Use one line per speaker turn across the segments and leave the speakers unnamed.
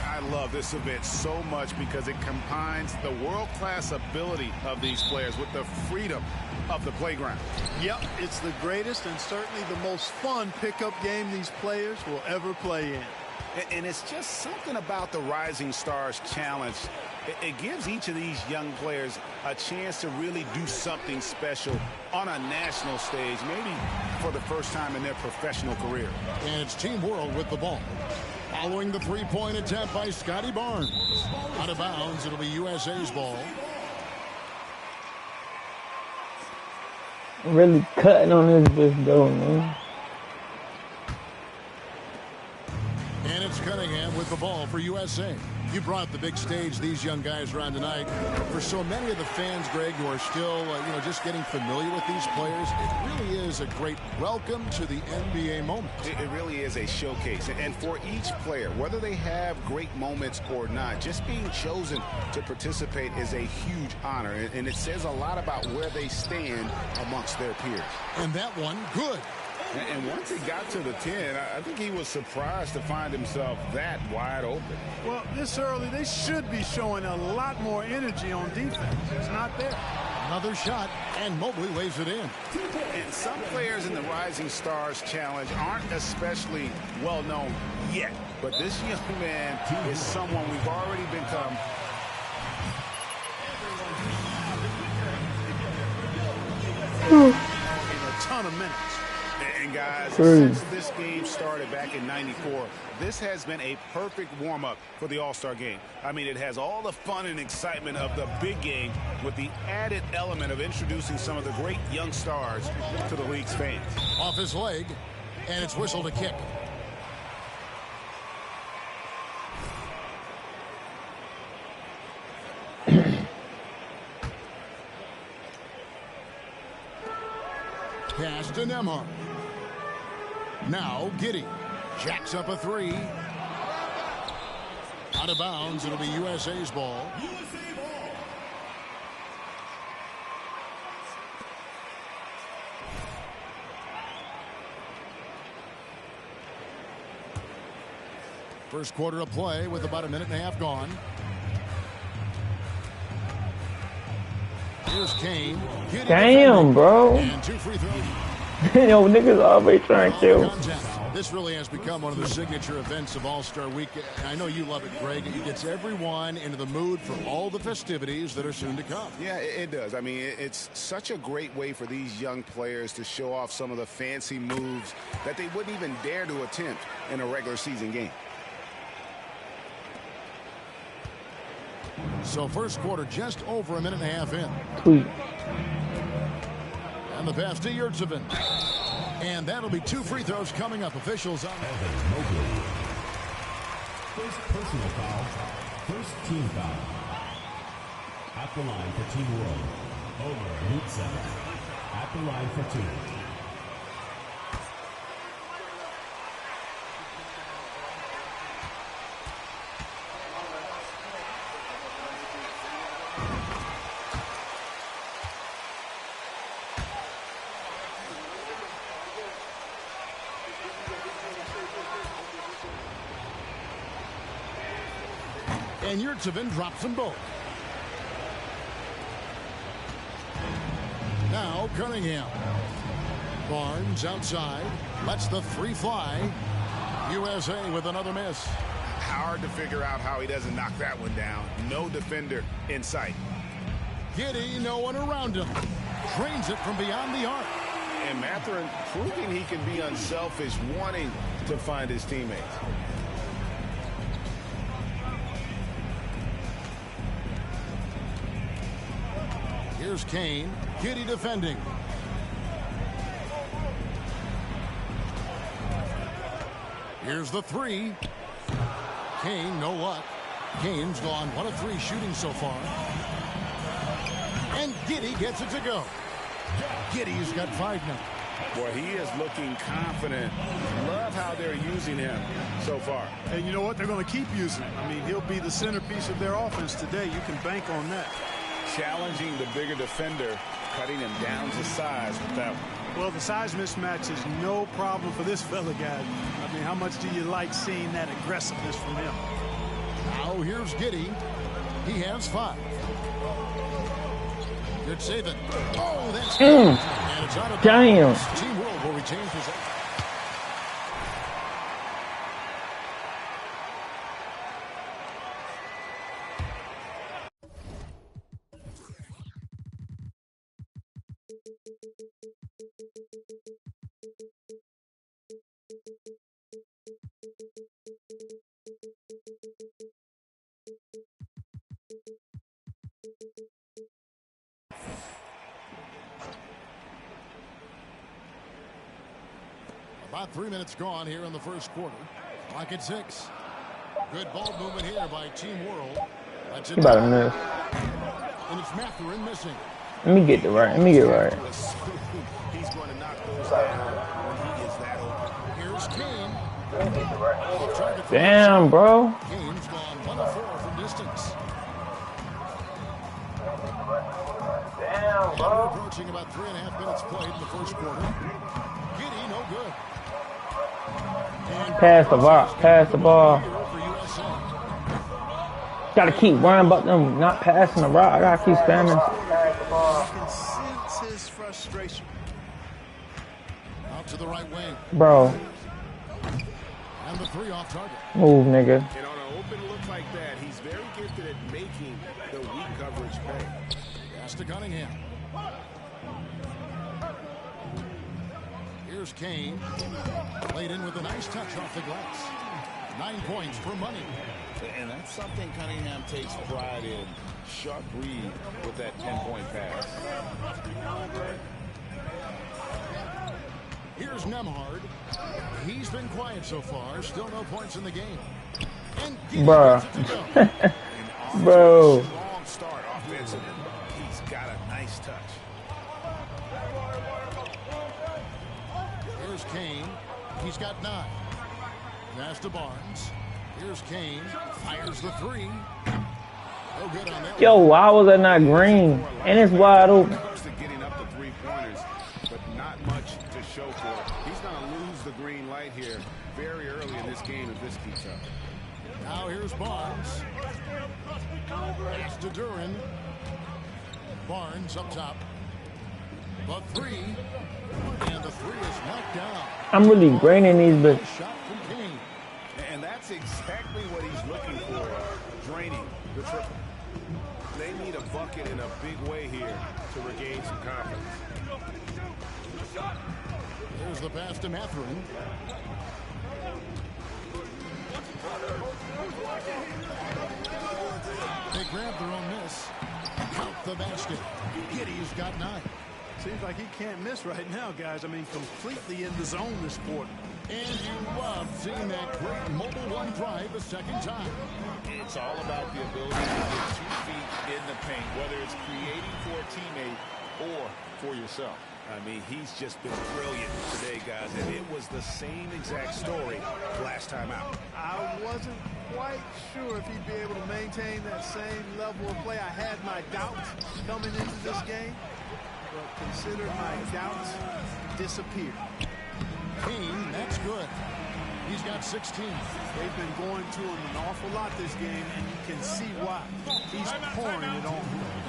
I love this event so much because it combines the world-class ability of these players with the freedom of the playground.
Yep, it's the greatest and certainly the most fun pickup game these players will ever play in.
And it's just something about the Rising Stars Challenge. It gives each of these young players a chance to really do something special on a national stage, maybe for the first time in their professional career.
And it's Team World with the ball. Following the three-point attempt by Scotty Barnes. Out of bounds, it'll be USA's ball.
Really cutting on this bitch though, man.
And it's Cunningham with the ball for USA. You brought the big stage these young guys around tonight. For so many of the fans, Greg, who are still, just getting familiar with these players, it really is a great welcome to the NBA moment.
It really is a showcase. And for each player, whether they have great moments or not, just being chosen to participate is a huge honor. And it says a lot about where they stand amongst their peers.
And that one, good.
And once he got to the 10, I think he was surprised to find himself that wide open.
Well, this early, they should be showing a lot more energy on defense. It's not there.
Another shot, and Mobley lays it in.
And some players in the Rising Stars Challenge aren't especially well known yet. But this young man is someone we've already become.
In a ton of minutes.
And guys, since this game started back in '94, this has been a perfect warm-up for the All-Star game. I mean, it has all the fun and excitement of the big game with the added element of introducing some of the great young stars to the league's fans.
Off his leg, and it's whistled to kick. Pass to Nembhard. Now Giddey jacks up a three. Out of bounds, it'll be USA's ball. First quarter of play with about a minute and a half gone. Here's Kane.
Damn, bro.
And 2 free throws.
Yo, niggas always trying to kill.
This really has become one of the signature events of All-Star Week. I know you love it, Greg. It gets everyone into the mood for all the festivities that are soon to come.
Yeah, it does. I mean, it's such a great way for these young players to show off some of the fancy moves that they wouldn't even dare to attempt in a regular season game.
So first quarter just over a minute and a half in.
Tweet.
And the pass to Yurtsevin. And that'll be 2 free throws coming up. Officials on that.
First personal foul. First team foul. At the line for Team World. Over Yurtsevin. At the line for 2.
And Yurtsevin drops them both. Now Cunningham. Barnes outside. Lets the 3 fly. USA with another miss.
Hard to figure out how he doesn't knock that one down. No defender in sight.
Giddey, no one around him. Drains it from beyond the arc.
And Mathurin proving he can be unselfish, wanting to find his teammates.
Here's Kane. Giddy defending. Here's the three. Kane, no luck. Kane's gone 1 of 3 shooting so far. And Giddy gets it to go. Giddy's got 5 now.
Boy, he is looking confident. Love how they're using him so far.
And you know what? They're going to keep using him. I mean, he'll be the centerpiece of their offense today. You can bank on that.
Challenging the bigger defender, cutting him down to size with that one.
Well, the size mismatch is no problem for this fella, guys. I mean, how much do you like seeing that aggressiveness from him?
Now here's Giddy. He has 5. Good save it. Oh, that's and it's out of
Damn.
bounds. Team World will retain possession. About 3 minutes gone here in the first quarter. Clock at 6. Good ball movement here by Team World. That's it.
You about to miss.
And it's Mathurin missing.
Let me get the right. Let me get right.
He's going to knock those down when he is that open.
Here's Kane.
Damn, bro.
Kane's gone 1 of 4 from distance.
Damn,
We're approaching about 3.5 minutes played in the first quarter. Giddy, no good. And
Pass the ball. Pass the ball.
for USA.
Gotta keep worrying about them not passing the rock. I gotta keep spamming.
You can sense his frustration.
Out to the right wing.
Bro,
And the 3 off target.
move, nigga.
And on an open look like that, he's very gifted at making the weak coverage pay.
Pass to Cunningham. Here's Kane. Played in with a nice touch off the glass. 9 points for money.
And that's something Cunningham takes pride in. Sharp read with that 10-point pass.
Here's Nemhard. He's been quiet so far. Still no points in the game. And
Bruh. Bro.
Strong start offensively. He's got a nice touch.
Here's Kane. He's got 9. Pass to Barnes. Here's Kane. Fires the 3. No good on that.
Yo, why was that not green? And it's wide open.
Close to getting up to 3-pointers, but not much to show for it. He's going to lose the green light here very early in this game if this keeps up.
Now here's Barnes. Pass to Duran. Barnes up top. The 3. And the 3 is knocked down.
I'm really graining these, but
Shot from Kane.
And that's exactly what he's looking for, draining the triple. They need a bucket in a big way here to regain some confidence.
There's the pass to Mathurin. They grab their own miss. Count the basket. Giddy's got 9.
Seems like he can't miss right now, guys. I mean, completely in the zone this quarter.
And you love seeing that great mobile one drive a second time.
It's all about the ability to get 2 feet in the paint, whether it's creating for a teammate or for yourself. I mean, he's just been brilliant today, guys, and it was the same exact story last time out.
I wasn't quite sure if he'd be able to maintain that same level of play. I had my doubts coming into this game, but consider my doubts disappeared.
Kane, that's good. He's got 16.
They've been going to him an awful lot this game, and you can see why. He's pouring it on.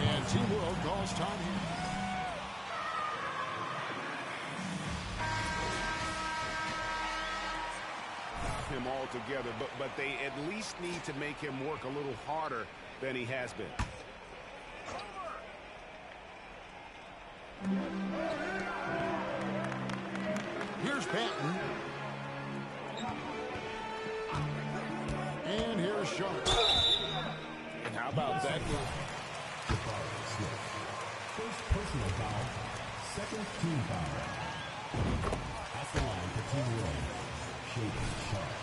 And Team World calls time here.
Him all together, but they at least need to make him work a little harder than he has been.
Here's Patton. And here's Sharp.
And how about that?
First personal foul. Second team foul. At the line for Team World, Shaden Sharp.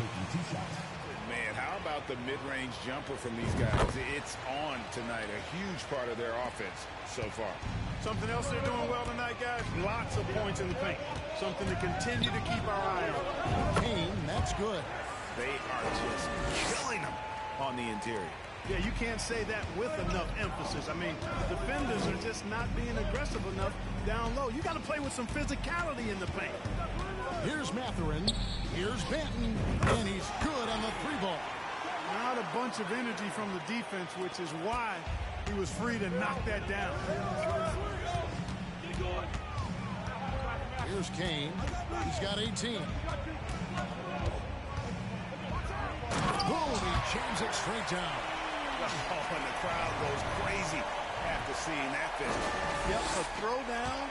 Taking 2 shots.
Man, how about the mid-range jumper from these guys? It's on tonight, a huge part of their offense so far.
Something else they're doing well tonight, guys? Lots of points in the paint. Something to continue to keep our eye on.
Kane, that's good.
They are just killing them on the interior.
Yeah, you can't say that with enough emphasis. I mean, defenders are just not being aggressive enough down low. You got to play with some physicality in the paint.
Here's Matherin. Here's Benton. And he's good on the 3-ball.
Not a bunch of energy from the defense, which is why he was free to knock that down.
Here's Kane. He's got 18. Boom, he jams it straight down.
Oh, and the crowd goes crazy after seeing that finish.
Yep, a throwdown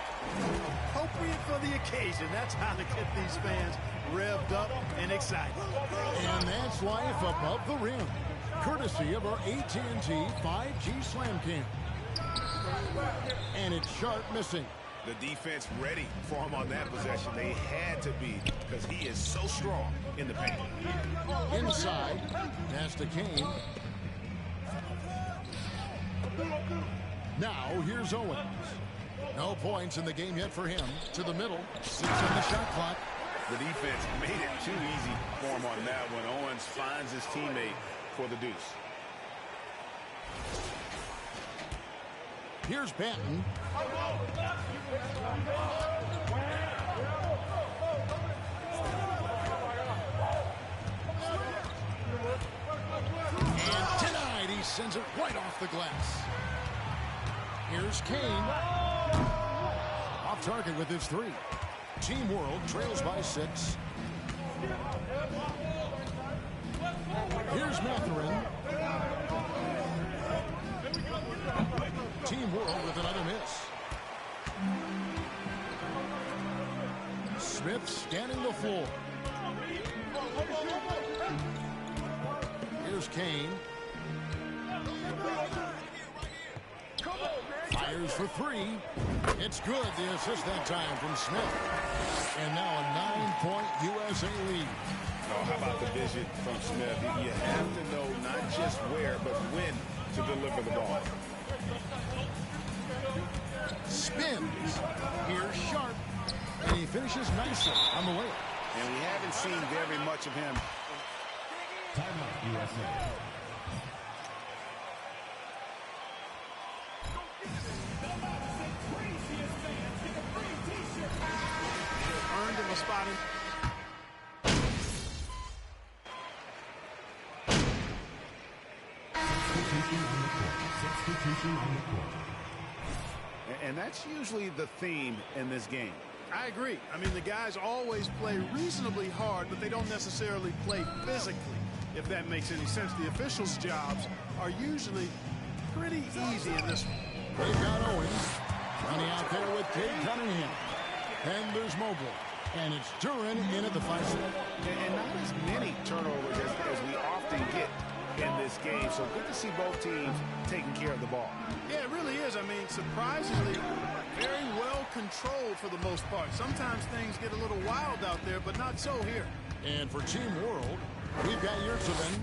appropriate for the occasion. That's how to get these fans revved up and excited.
And that's life above the rim, courtesy of our AT&T 5G Slam Cam. And it's Sharp missing.
The defense ready for him on that possession. They had to be because he is so strong in the paint.
Inside, pass to Kane. Now here's Owens. No points in the game yet for him. To the middle, 6 on the shot clock.
The defense made it too easy for him on that when Owens finds his teammate for the deuce.
Here's Benton. And denied. He sends it right off the glass. Here's Kane. Off target with his 3. Team World trails by 6. Here's Matherin. Team World with another miss. Smith scanning the floor. Here's Kane. Fires for 3. It's good. The assist that time from Smith. And now a 9-point USA lead.
Oh, how about the vision from Smith? You have to know not just where, but when to deliver the ball.
Spins. Here's Sharp. And he finishes nicely on the layup.
And we haven't seen very much of him.
Timeout, USA.
Earned him a spot in.
Substitution on the court.
And that's usually the theme in this game.
I agree. I mean, the guys always play reasonably hard, but they don't necessarily play physically, if that makes any sense. The officials' jobs are usually pretty easy in this one.
They've got Owens running out there with Cade Cunningham. And there's Mobley. And it's Duran in at the 5-6.
And not as many turnovers as we often get in this game. So good to see both teams taking care of the ball.
Yeah, it really is. I mean, surprisingly, very well controlled for the most part. Sometimes things get a little wild out there, but not so here.
And for Team World, we've got Yurtseven.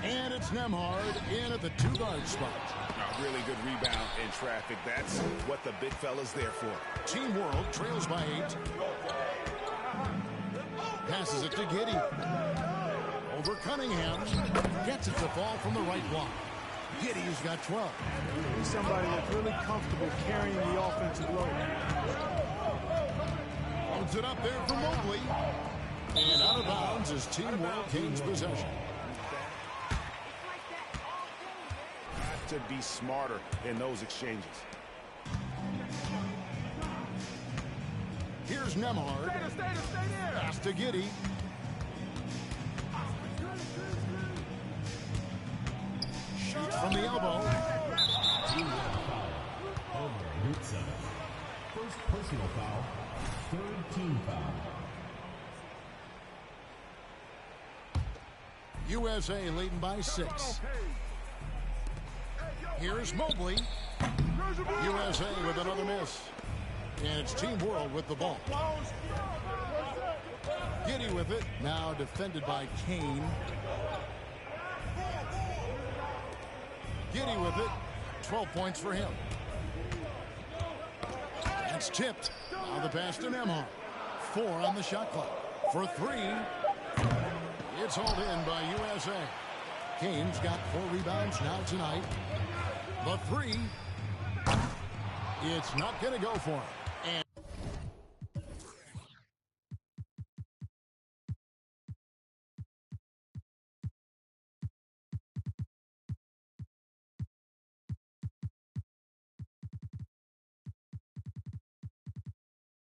And it's Nemhard in at the 2-guard spot.
A really good rebound in traffic. That's what the big fella's there for.
Team World trails by 8. Passes it to Giddey. Over Cunningham. Gets it to fall from the right block. Giddey's got 12.
He's somebody that's really comfortable carrying the offensive load.
Holds it up there for Mobley. And out of bounds is Team World gains possession.
Got to be smarter in those exchanges.
Here's Nemhard. Pass to Giddey. Shoots from the elbow.
Team foul. Over Route 7. First personal foul. Third team foul.
USA leading by 6. Here's Mobley. USA with another miss. And it's Team World with the ball. Giddy with it. Now defended by Kane. Giddy with it. 12 points for him. It's tipped. Now the pass to Nemhard. 4 on the shot clock. For 3. It's hauled in by USA. Kane's got 4 rebounds now tonight. The 3. It's not going to go for him.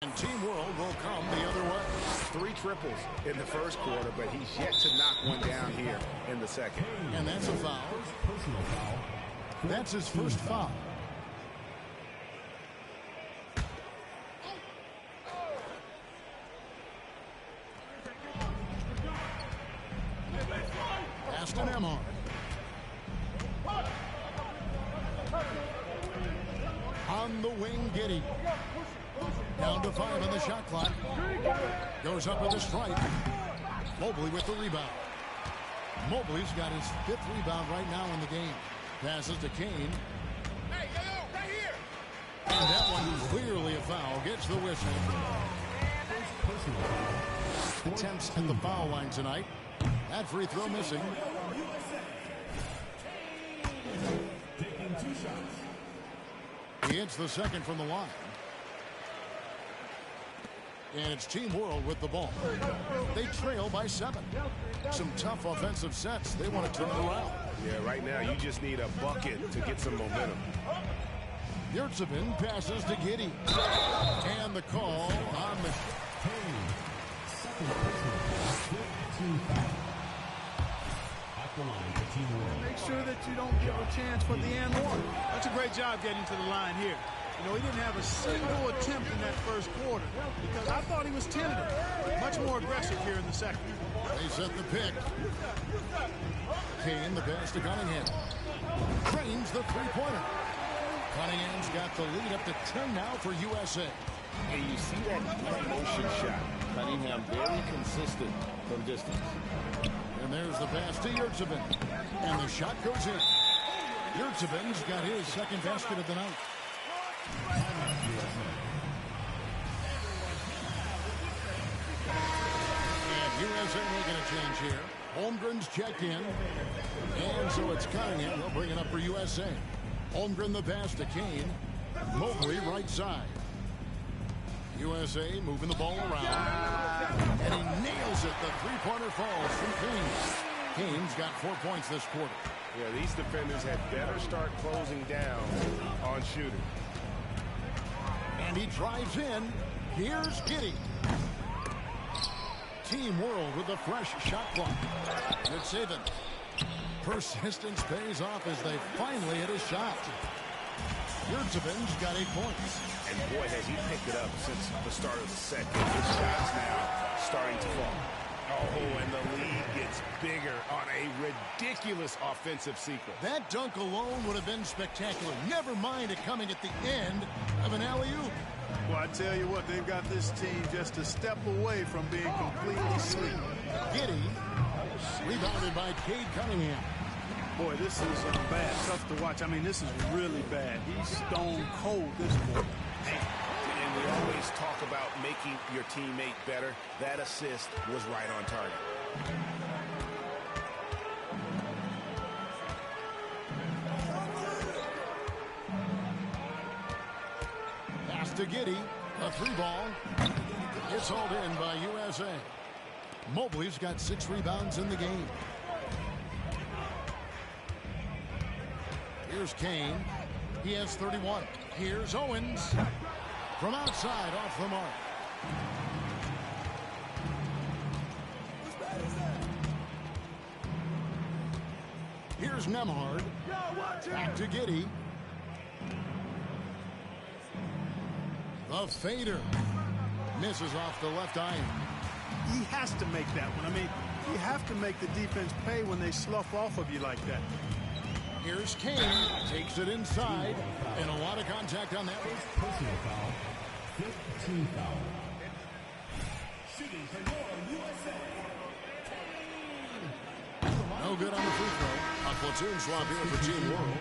And Team World will come the other way.
3 triples in the first quarter, but he's yet to knock one down here in the second.
And that's a foul.
Personal foul.
That's his first foul. Pass to Nemhard. On the wing, Giddy. Down to 5 on the shot clock. Goes up with a strike. Mobley with the rebound. Mobley's got his 5th rebound right now in the game. Passes to Kane.
Hey, right here.
And that one clearly a foul. Gets the whistle.
Personal foul.
Attempts at the foul line tonight. That free throw missing.
Taking 2 shots.
He hits the second from the line. And it's Team World with the ball. They trail by 7. Some tough offensive sets. They want to turn it around.
Yeah, right now you just need a bucket to get some momentum.
Yurtsevin passes to Giddy. And the call on the...
Second personal foul. 15 foul. At the line for Team World.
Make sure that you don't give a chance for the and one. That's a great job getting to the line here. You know, he didn't have a single attempt in that first quarter because I thought he was tentative. Much more aggressive here in the second.
They set the pick. Kane, the pass to Cunningham. Trains the three-pointer. Cunningham's got the lead up to 10 now for USA.
And you see that motion shot. Cunningham very consistent from distance.
And there's the pass to Yurtsevin. And the shot goes in. Yurtsevin's got his second basket of the night. And USA making a change here. Holmgren's checked in. And so it's Cunningham. They'll bring it up for USA. Holmgren the pass to Kane. Mobley right side. USA moving the ball around. And he nails it. The three-pointer falls from Kane. Kane's got 4 points this quarter.
Yeah, these defenders had better start closing down on shooting.
And he drives in. Here's Giddy. Team World with a fresh shot clock. It's even. Persistence pays off as they finally hit a shot. Yurtsevin's got 8 points.
And boy, has he picked it up since the start of the set. His shots now starting to fall. Oh, and the lead gets bigger on a ridiculous offensive sequence.
That dunk alone would have been spectacular. Never mind it coming at the end of an alley-oop.
Well, I tell you what, they've got this team just a step away from being completely sweet.
Giddy, rebounded by Cade Cunningham.
Boy, this is bad. Tough to watch. I mean, this is really bad. He's stone cold this quarter.
And we always talk about making your teammate better. That assist was right on target.
Pass to Giddy. A 3-ball. It's hauled in by USA. Mobley's got 6 rebounds in the game. Here's Kane. He has 31. Here's Owens. From outside, off the mark. Here's Nemhard. Back to Giddy. The fader. Misses off the left iron.
He has to make that one. I mean, you have to make the defense pay when they slough off of you like that.
Here's Kane. Takes it inside. And a lot of contact on that one.
Personal foul. 15 foul. Shooting for USA.
No good on the free throw. A platoon swap here for Team World.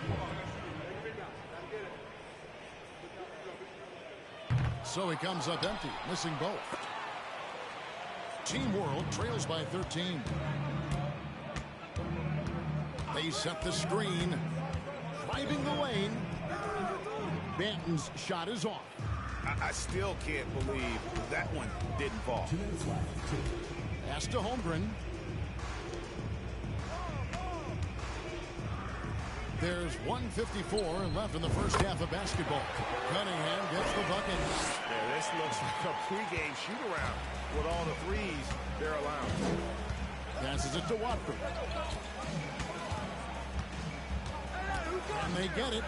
So he comes up empty, missing both. Team World trails by 13. They set the screen. Driving the lane. Banton's shot is off.
I still can't believe that one didn't fall.
2 minutes left.
Pass to Holmgren. There's 1:54 left in the first half of basketball. Cunningham gets the bucket.
Yeah, this looks like a pregame shoot-around with all the threes they're allowing.
Passes it to Watford. And they get it.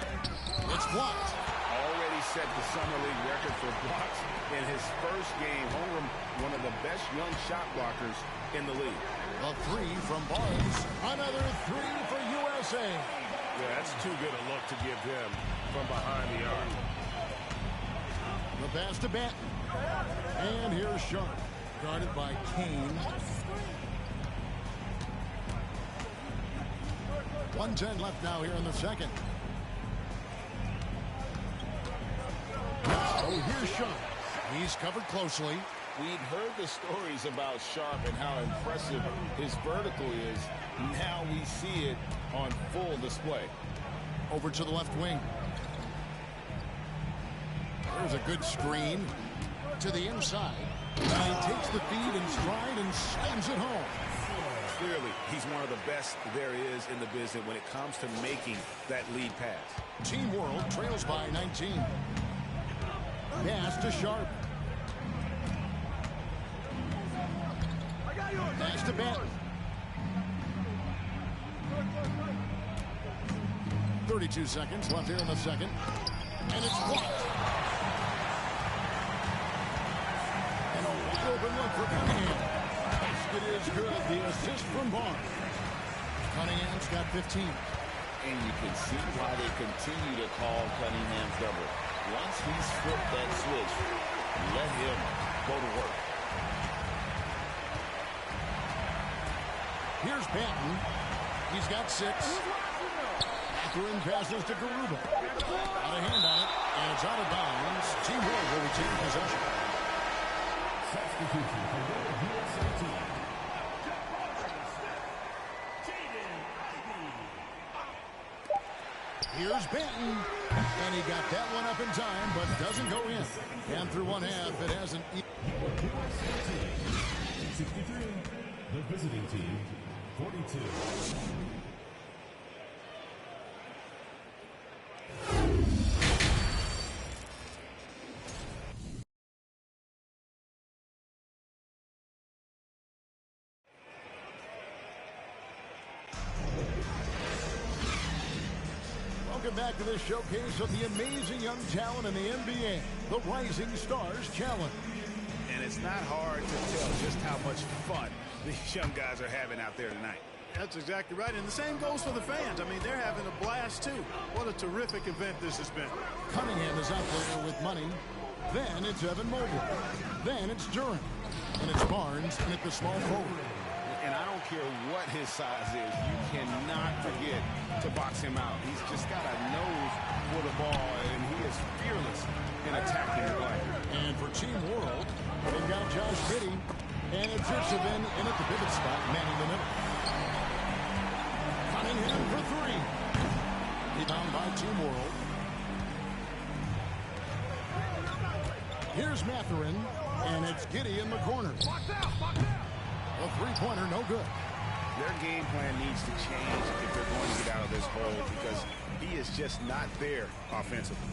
It's blocked.
Already set the Summer League record for blocks in his first game. Holmgren, one of the best young shot blockers in the league.
A three from Barnes. Another three for USA.
Yeah, that's too good a look to give him from behind the arc.
The pass to Banton. And here's Sharp. Guarded by Kane. 1:10 left now here in the second. Oh, here's Sharp. He's covered closely.
We'd heard the stories about Sharp and how impressive his vertical is. Now we see it on full display.
Over to the left wing. There's a good screen to the inside. And he takes the feed in stride and slams it home.
Clearly, he's one of the best there is in the business when it comes to making that lead pass.
Team World trails by 19. Pass to Sharp. Pass to Banton. 32 seconds left here in the second. And it's blocked. And a wide open look for Cunningham. Basket is good. The assist from Barnes. Cunningham's got 15.
And you can see why they continue to call Cunningham's double. Once he's flipped that switch, let him go to work.
Here's Banton. He's got 6. Catherine passes to Garuba. Got a hand on it, and it's out of bounds. Team World will retain possession.
Substitution for the USA team.
Here's Banton. And he got that one up in time, but doesn't go in. And through one half, it hasn't.
63. The visiting team, 42.
Welcome back to this showcase of the amazing young talent in the NBA, the Rising Stars Challenge.
And it's not hard to tell just how much fun these young guys are having out there tonight.
That's exactly right. And the same goes for the fans. I mean, they're having a blast, too. What a terrific event this has been.
Cunningham is out there with money. Then it's Evan Mobley. Then it's Durant. And it's Barnes and at the small forward.
And I don't care what his size is, you cannot forget to box him out. He's just got a nose for the ball, and he is fearless in attacking the play.
And for Team World, they've got Josh Giddey. And it's Zipsevin in at the pivot spot, manning the middle. Cunningham for 3. Rebound by Team World. Here's Mathurin, and it's Giddey in the corner. A three-pointer, no good.
Their game plan needs to change if they're going to get out of this hole because he is just not there offensively.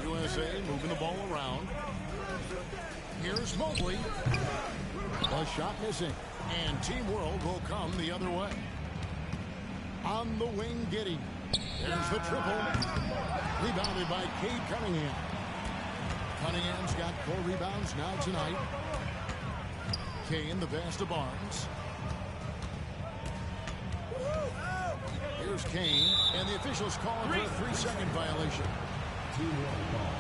USA moving the ball around. Here's Mobley. A shot missing. And Team World will come the other way. On the wing, Giddey. There's the triple. Rebounded by Cade Cunningham. Cunningham's got 4 rebounds now tonight. Kane, the pass to Barnes. Kane, and the officials calling for a 3-second violation.
Team World ball.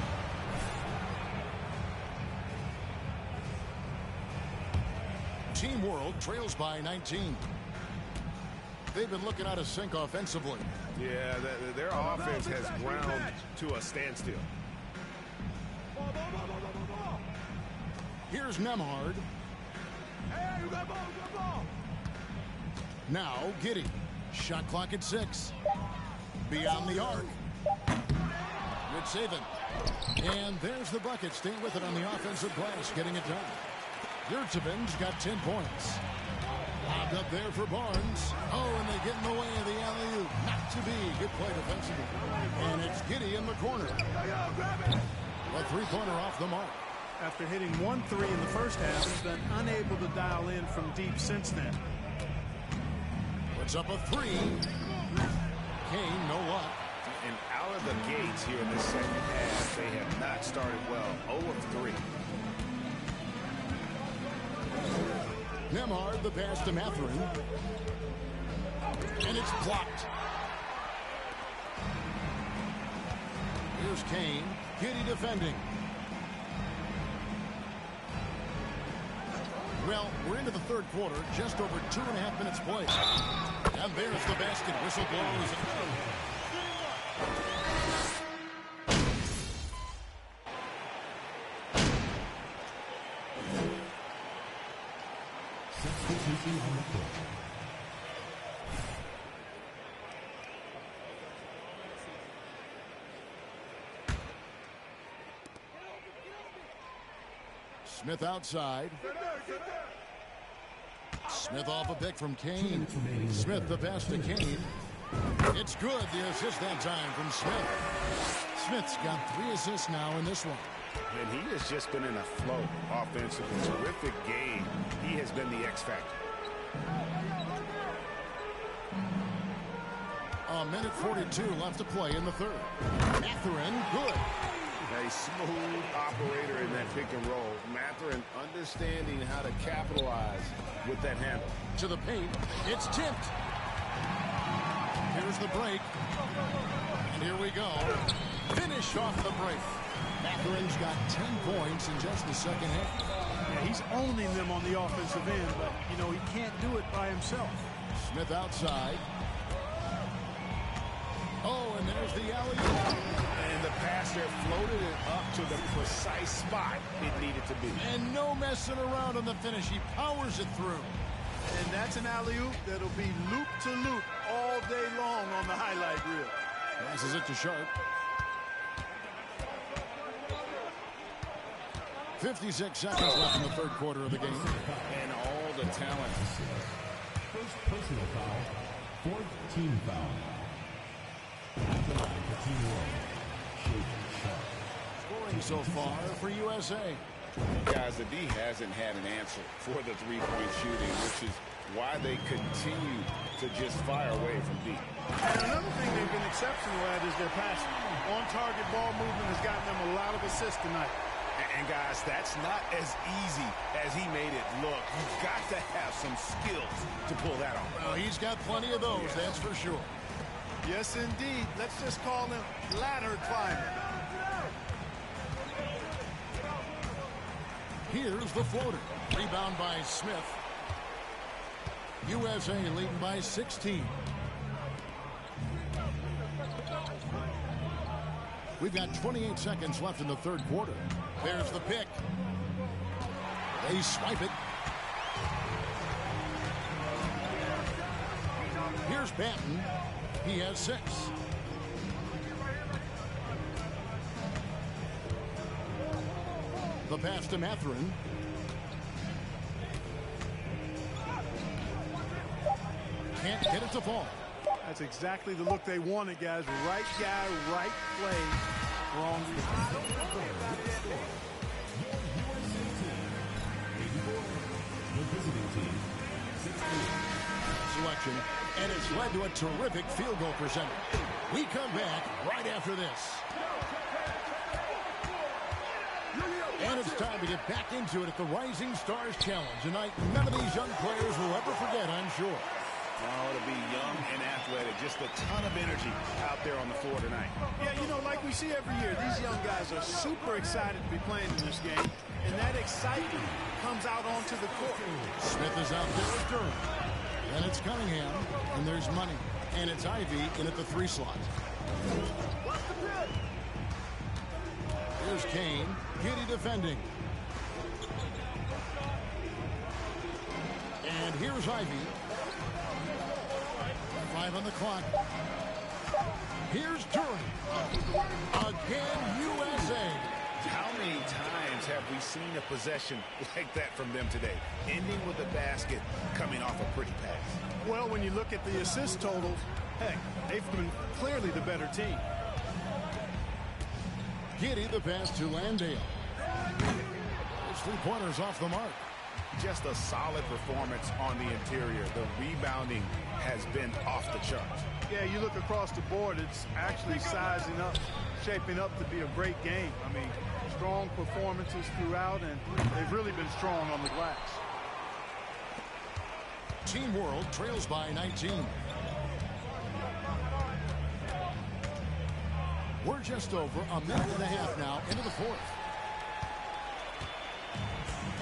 Team World trails by 19. They've been looking out of sync offensively.
Yeah, their offense has ground to a standstill.
Here's Nemhard. Now Giddey. Shot clock at 6. Beyond the arc. Good saving. And there's the bucket. Staying with it on the offensive glass, getting it done. Yurtseven's got 10 points. Lobbed up there for Barnes. Oh, and they get in the way of the alley-oop. Not to be. Good play defensively. And it's Giddey in the corner. A three-pointer off the mark.
After hitting 1 3 in the first half, he's been unable to dial in from deep since then.
Puts up a 3. Kane, no luck.
And out of the gates here in the second half, they have not started well. 0 of 3.
Nemhard, the pass to Mathurin. And it's blocked. Here's Kane. Giddey defending. Well, we're into the third quarter. Just over 2.5 minutes played. And there's the basket. Whistle blows.
Substitution on the court.
Smith outside. Smith off a pick from Kane. Smith the pass to Kane. It's good. The assist that time from Smith. Smith's got 3 assists now in this one.
And he has just been in a flow offensively. Terrific game. He has been the X factor.
A minute 42 left to play in the third. Mathurin, good.
A smooth operator in that pick and roll. Mathurin understanding how to capitalize with that handle.
To the paint. It's tipped. Here's the break. And here we go. Finish off the break. Mathurin's got 10 points in just the second half.
Yeah, he's owning them on the offensive end, but, you know, he can't do it by himself.
Smith outside. Oh, and there's the alley-oop.
And the pass there floated it up to the precise spot it needed to be.
And no messing around on the finish. He powers it through.
And that's an alley-oop that'll be loop to loop all day long on the highlight reel.
Passes it to Sharp. 56 seconds left in the third quarter of the game.
And all the talent.
First personal foul. Fourth team foul. At the line for Team World.
Scoring so far for USA.
Guys, the D hasn't had an answer for the three-point shooting, which is why they continue to just fire away from deep.
And another thing they've been exceptional at is their passing. On-target ball movement has gotten them a lot of assists tonight.
And guys, that's not as easy as he made it look. You've got to have some skills to pull that off.
Well, he's got plenty of those, that's for sure.
Yes, indeed. Let's just call him ladder climber.
Here's the floater. Rebound by Smith. USA leading by 16. We've got 28 seconds left in the third quarter. There's the pick. They swipe it. Here's Banton. He has 6. The pass to Mathurin. Can't get it to fall.
That's exactly the look they wanted, guys. Right guy, right play, wrong
selection, and it's led to a terrific field goal percentage. We come back right after this. And it's time to get back into it at the Rising Stars Challenge. Tonight, none of these young players will ever forget, I'm sure.
Oh, to be young and athletic. Just a ton of energy out there on the floor tonight.
Yeah, you know, like we see every year, these young guys are super excited to be playing in this game, and that excitement comes out onto the court.
Smith is out there with Durham. And it's Cunningham, and there's Money. And it's Ivy in at the 3 slot. Here's Kane. Giddy defending. And here's Ivy. 5 on the clock. Here's Durham. Again, USA.
How many times have we seen a possession like that from them today? Ending with a basket, coming off a pretty pass.
Well, when you look at the assist totals, heck, they've been clearly the better team.
Giddy the pass to Landale. His 3-pointers off the mark.
Just a solid performance on the interior. The rebounding has been off the charts.
Yeah, you look across the board, it's actually sizing up, shaping up to be a great game. I mean, strong performances throughout, and they've really been strong on the glass.
Team World trails by 19. We're just over a minute and a half now into the 4th.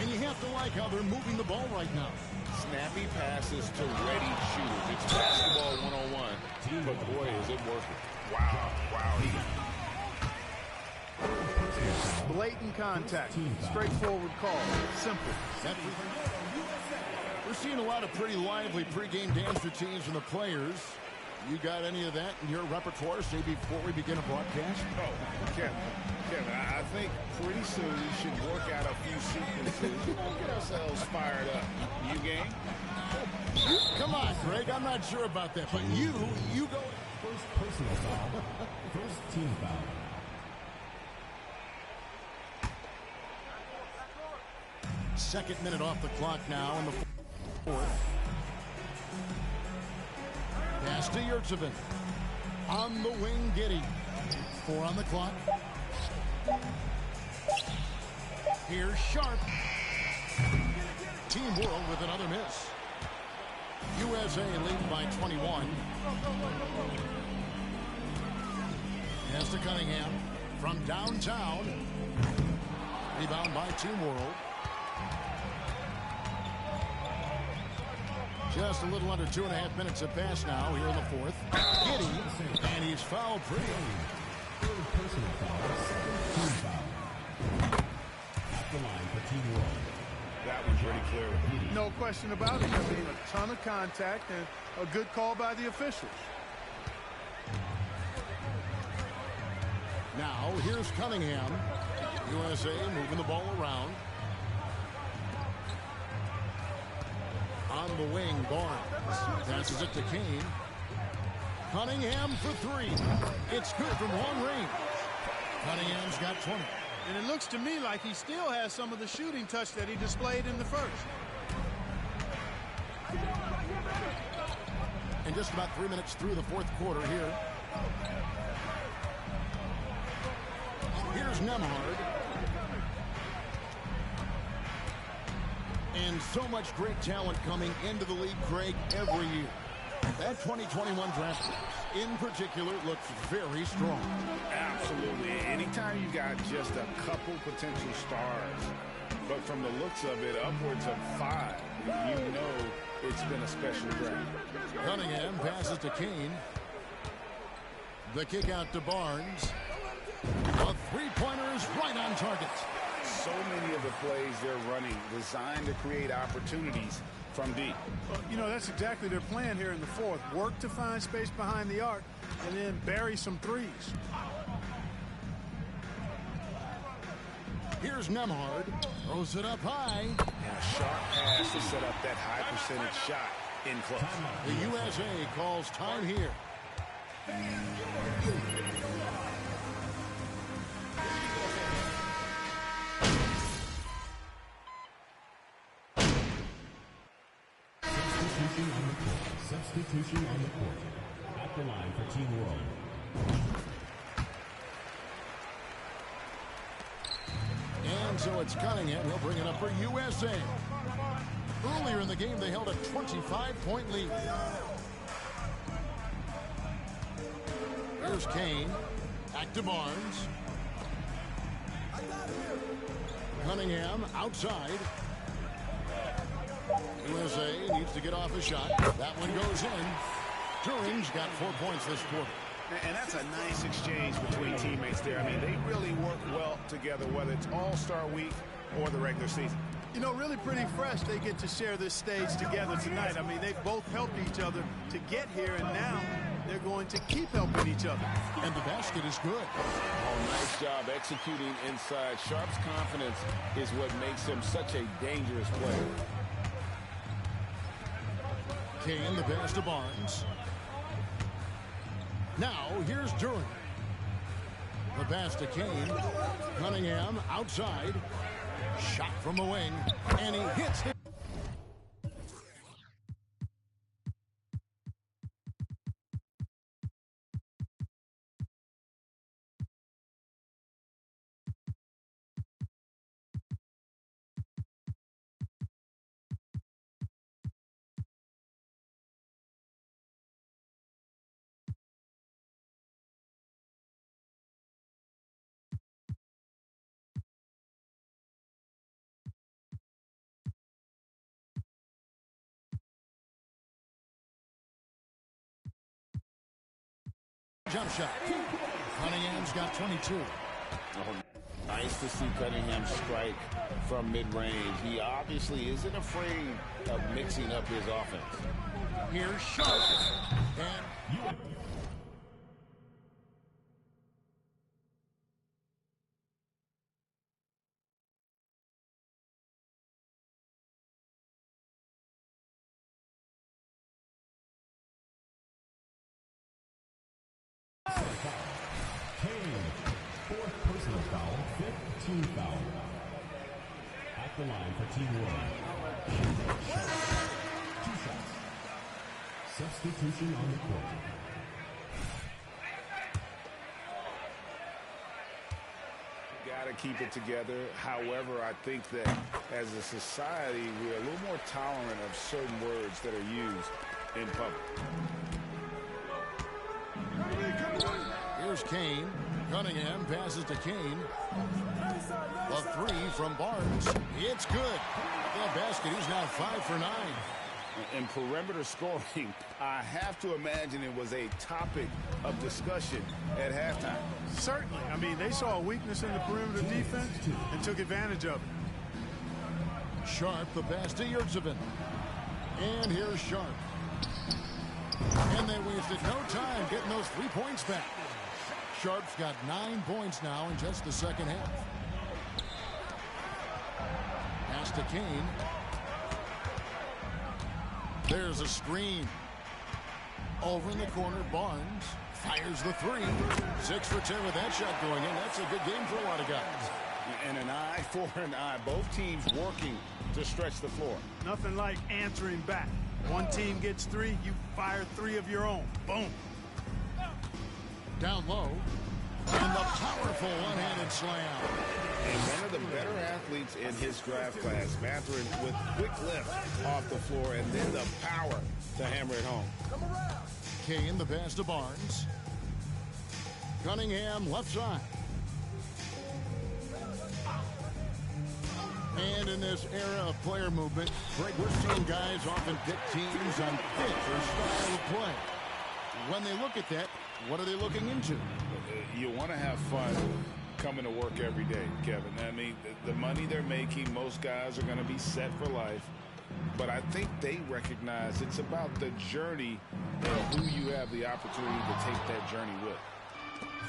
And you have to like how they're moving the ball right now.
Snappy passes to ready shooters. It's basketball 101. But boy, is it working.
Wow.
Blatant contact. Straightforward call. Simple.
We're seeing a lot of pretty lively pregame dance routines from the players. You got any of that in your repertoire, say, before we begin a broadcast?
Oh, Kevin, I think pretty soon we should work out a few sequences. Get ourselves fired up. You game?
Come on, Greg. I'm not sure about that, but you go.
First personal foul. First team foul.
Second minute off the clock now in the 4th. Pass to Yurtsevin. On the wing, Giddy. 4 on the clock. Here's Sharp. Team World with another miss. USA lead by 21. Pass to Cunningham from downtown. Rebound by Team World. Just a little under 2.5 minutes have passed now here in the 4th. Giddy, and he's fouled pretty.
Third personal foul. Second team foul. At the line for Team World.
That one's pretty clear.
No question about it. I mean, a ton of contact and a good call by the officials.
Now, here's Cunningham. USA moving the ball around. On the wing, Barnes passes it to Kane. Cunningham for 3. It's good from long range. Cunningham's got 20.
And it looks to me like he still has some of the shooting touch that he displayed in the first.
And just about 3 minutes through the 4th quarter here. Here's Nemhard. And so much great talent coming into the league, Craig, every year. That 2021 draft class, in particular, looks very strong.
Absolutely. Anytime you got just a couple potential stars, but from the looks of it, upwards of 5, you know it's been a special draft.
Cunningham passes to Kane. The kick out to Barnes. A 3-pointer is right on target.
So many of the plays they're running designed to create opportunities from deep.
Well, you know, that's exactly their plan here in the 4th. Work to find space behind the arc and then bury some threes.
Here's Nemhard. Throws it up high.
And a sharp pass to set up that high percentage shot in close.
The USA calls time here.
Substitution on the court. At the line for Team World.
And so it's Cunningham. He'll bring it up for USA. Earlier in the game, they held a 25-point lead. Here's Kane. Back to Barnes. Cunningham outside. USA needs to get off a shot. That one goes in. Turing's got 4 points this quarter.
And that's a nice exchange between teammates there. I mean, they really work well together, whether it's All-Star Week or the regular season.
You know, really pretty fresh they get to share this stage together tonight. I mean, they both helped each other to get here, and now they're going to keep helping each other.
And the basket is good.
Oh, nice job executing inside. Sharp's confidence is what makes him such a dangerous player.
Kane, the pass to Barnes. Now, here's Duran. The pass to Kane. Cunningham outside. Shot from the wing. And he hits it. Jump shot. Cunningham's got 22.
Oh, nice to see Cunningham strike from mid-range. He obviously isn't afraid of mixing up his offense.
Here's Sharp. And
Kane, fourth personal foul, fifth team foul. At the line for Team World. 2 shots. Substitution on the court.
Got to keep it together. However, I think that as a society, we're a little more tolerant of certain words that are used in public.
here's Kane. Cunningham passes to Kane. A three from Barnes. It's good. The basket. He's now 5 for 9.
In perimeter scoring, I have to imagine it was a topic of discussion at halftime.
Certainly. I mean, they saw a weakness in the perimeter defense and took advantage of it.
Sharp, the pass to Yurtsevin. And here's Sharp. And they wasted no time getting those 3 points back. Sharp's got 9 points now in just the second half. Pass to Kane. There's a screen. Over in the corner, Barnes fires the 3. 6 for 10 with that shot going in. That's a good game for a lot of guys.
And an eye for an eye. Both teams working to stretch the floor.
Nothing like answering back. One team gets 3, you fire 3 of your own. Boom.
Down low. And the powerful one-handed slam.
And one of the better athletes in his draft class, Mathurin, with quick lift off the floor and then the power to hammer it home.
Kane, the pass to Barnes. Cunningham, left side. And in this era of player movement, Greg, we're seeing guys often pick teams on fit or style of play. When they look at that, what are they looking into?
You want to have fun coming to work every day, Kevin. I mean, the money they're making, most guys are going to be set for life. But I think they recognize it's about the journey and who you have the opportunity to take that journey with.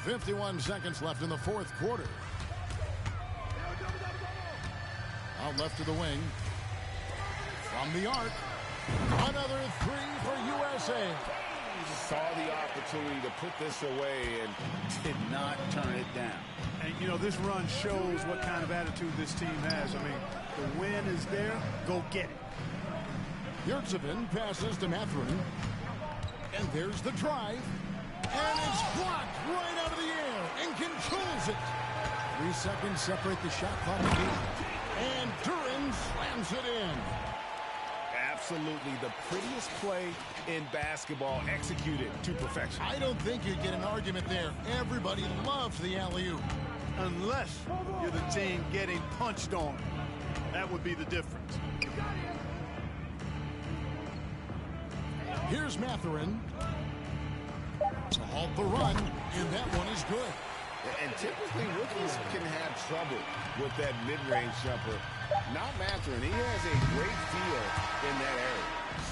51 seconds left in the fourth quarter. Out left to the wing. From the arc. Another 3 for USA.
Saw the opportunity to put this away and did not turn it down.
And, you know, this run shows what kind of attitude this team has. I mean, the win is there. Go get it.
Yurtsevin passes to Mathurin. And there's the drive. And it's blocked right out of the air and controls it. 3 seconds separate the shot clock again. And Duran slams it in.
absolutely the prettiest play in basketball executed to perfection.
I don't think you'd get an argument there. Everybody loves the alley-oop.
Unless you're the team getting punched on. That would be the difference.
Here's Mathurin to halt the run, and that one is good.
And typically, rookies can have trouble with that mid-range jumper. Not Mathurin. He has a great feel in that area.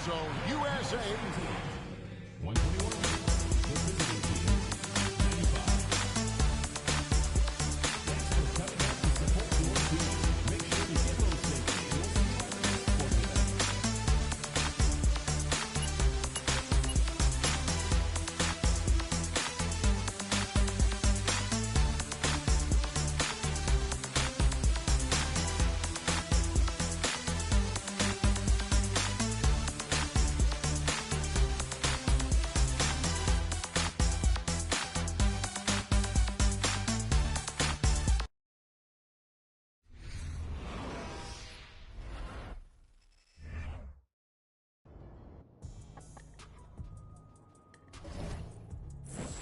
So, USA.
121.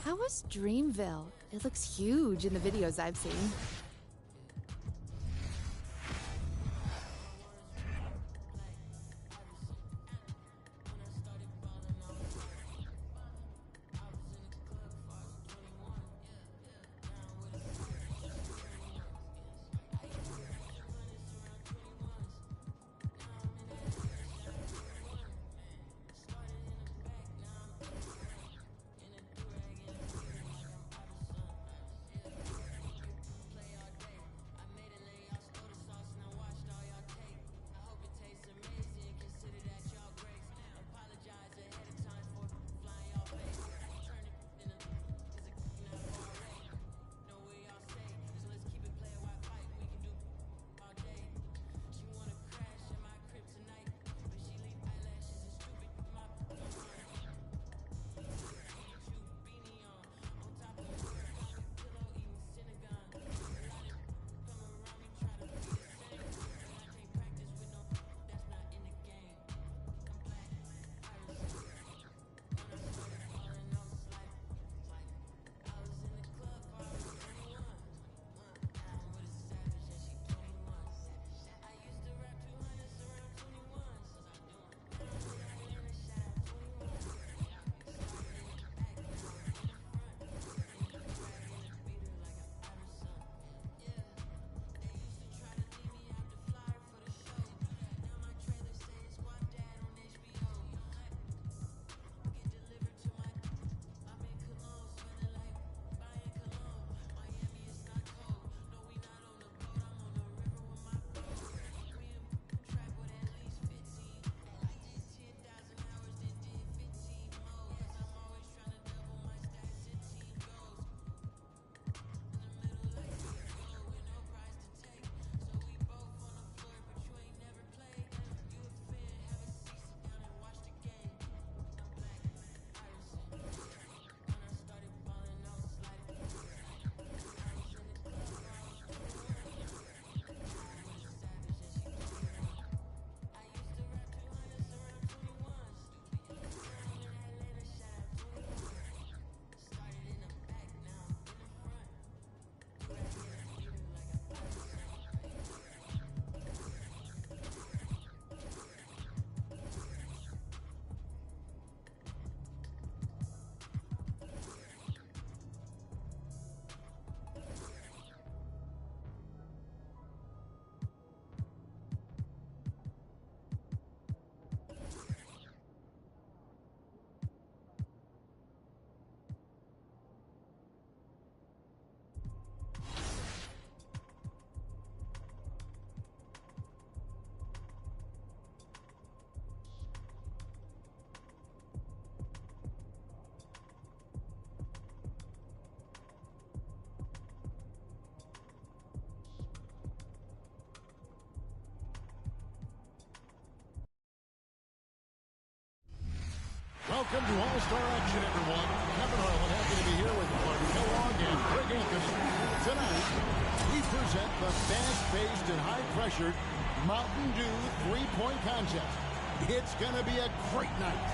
How was Dreamville? It looks huge in the videos I've seen.
Welcome to All-Star Action, everyone. Kevin Harlan, happy to be here with Mark Kellogg and Greg Anthony. Tonight, we present the fast-paced and high-pressured Mountain Dew three-point contest. It's going to be a great night.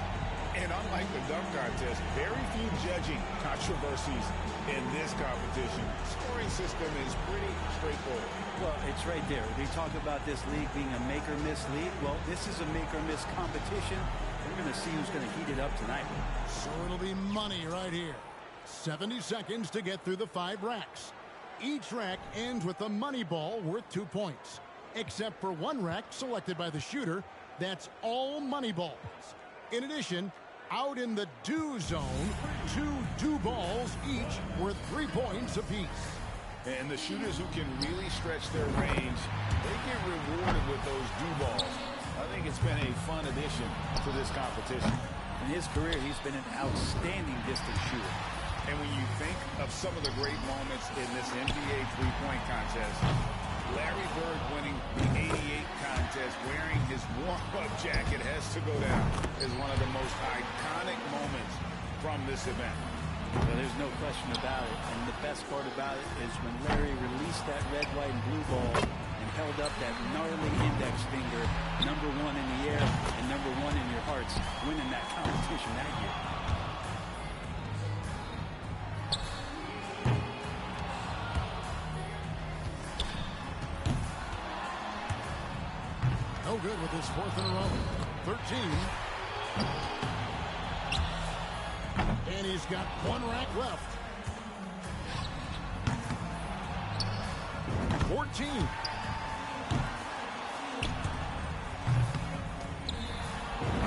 And unlike the dunk contest, very few judging controversies in this competition. Scoring system is pretty straightforward.
Well, it's right there. We talk about this league being a make-or-miss league. Well, this is a make-or-miss competition. We're going to see who's going to heat it up tonight.
So it'll be money right here. 70 seconds to get through the 5 racks. Each rack ends with a money ball worth 2 points. Except for one rack selected by the shooter, that's all money balls. In addition, out in the do zone, 2 do balls each worth 3 points apiece.
And the shooters who can really stretch their range, they get rewarded with those do balls. I think it's been a fun addition to this competition.
In his career, he's been an outstanding distance shooter.
And when you think of some of the great moments in this NBA three-point contest, Larry Bird winning the '88 contest wearing his warm-up jacket has to go down as one of the most iconic moments from this event.
Well, there's no question about it. And the best part about it is when Larry released that red, white, and blue ball and held up that gnarly index finger, #1 in the air and #1 in your hearts, winning that competition that year.
No good with his 4th in a row. 13. And he's got 1 rack left. 14.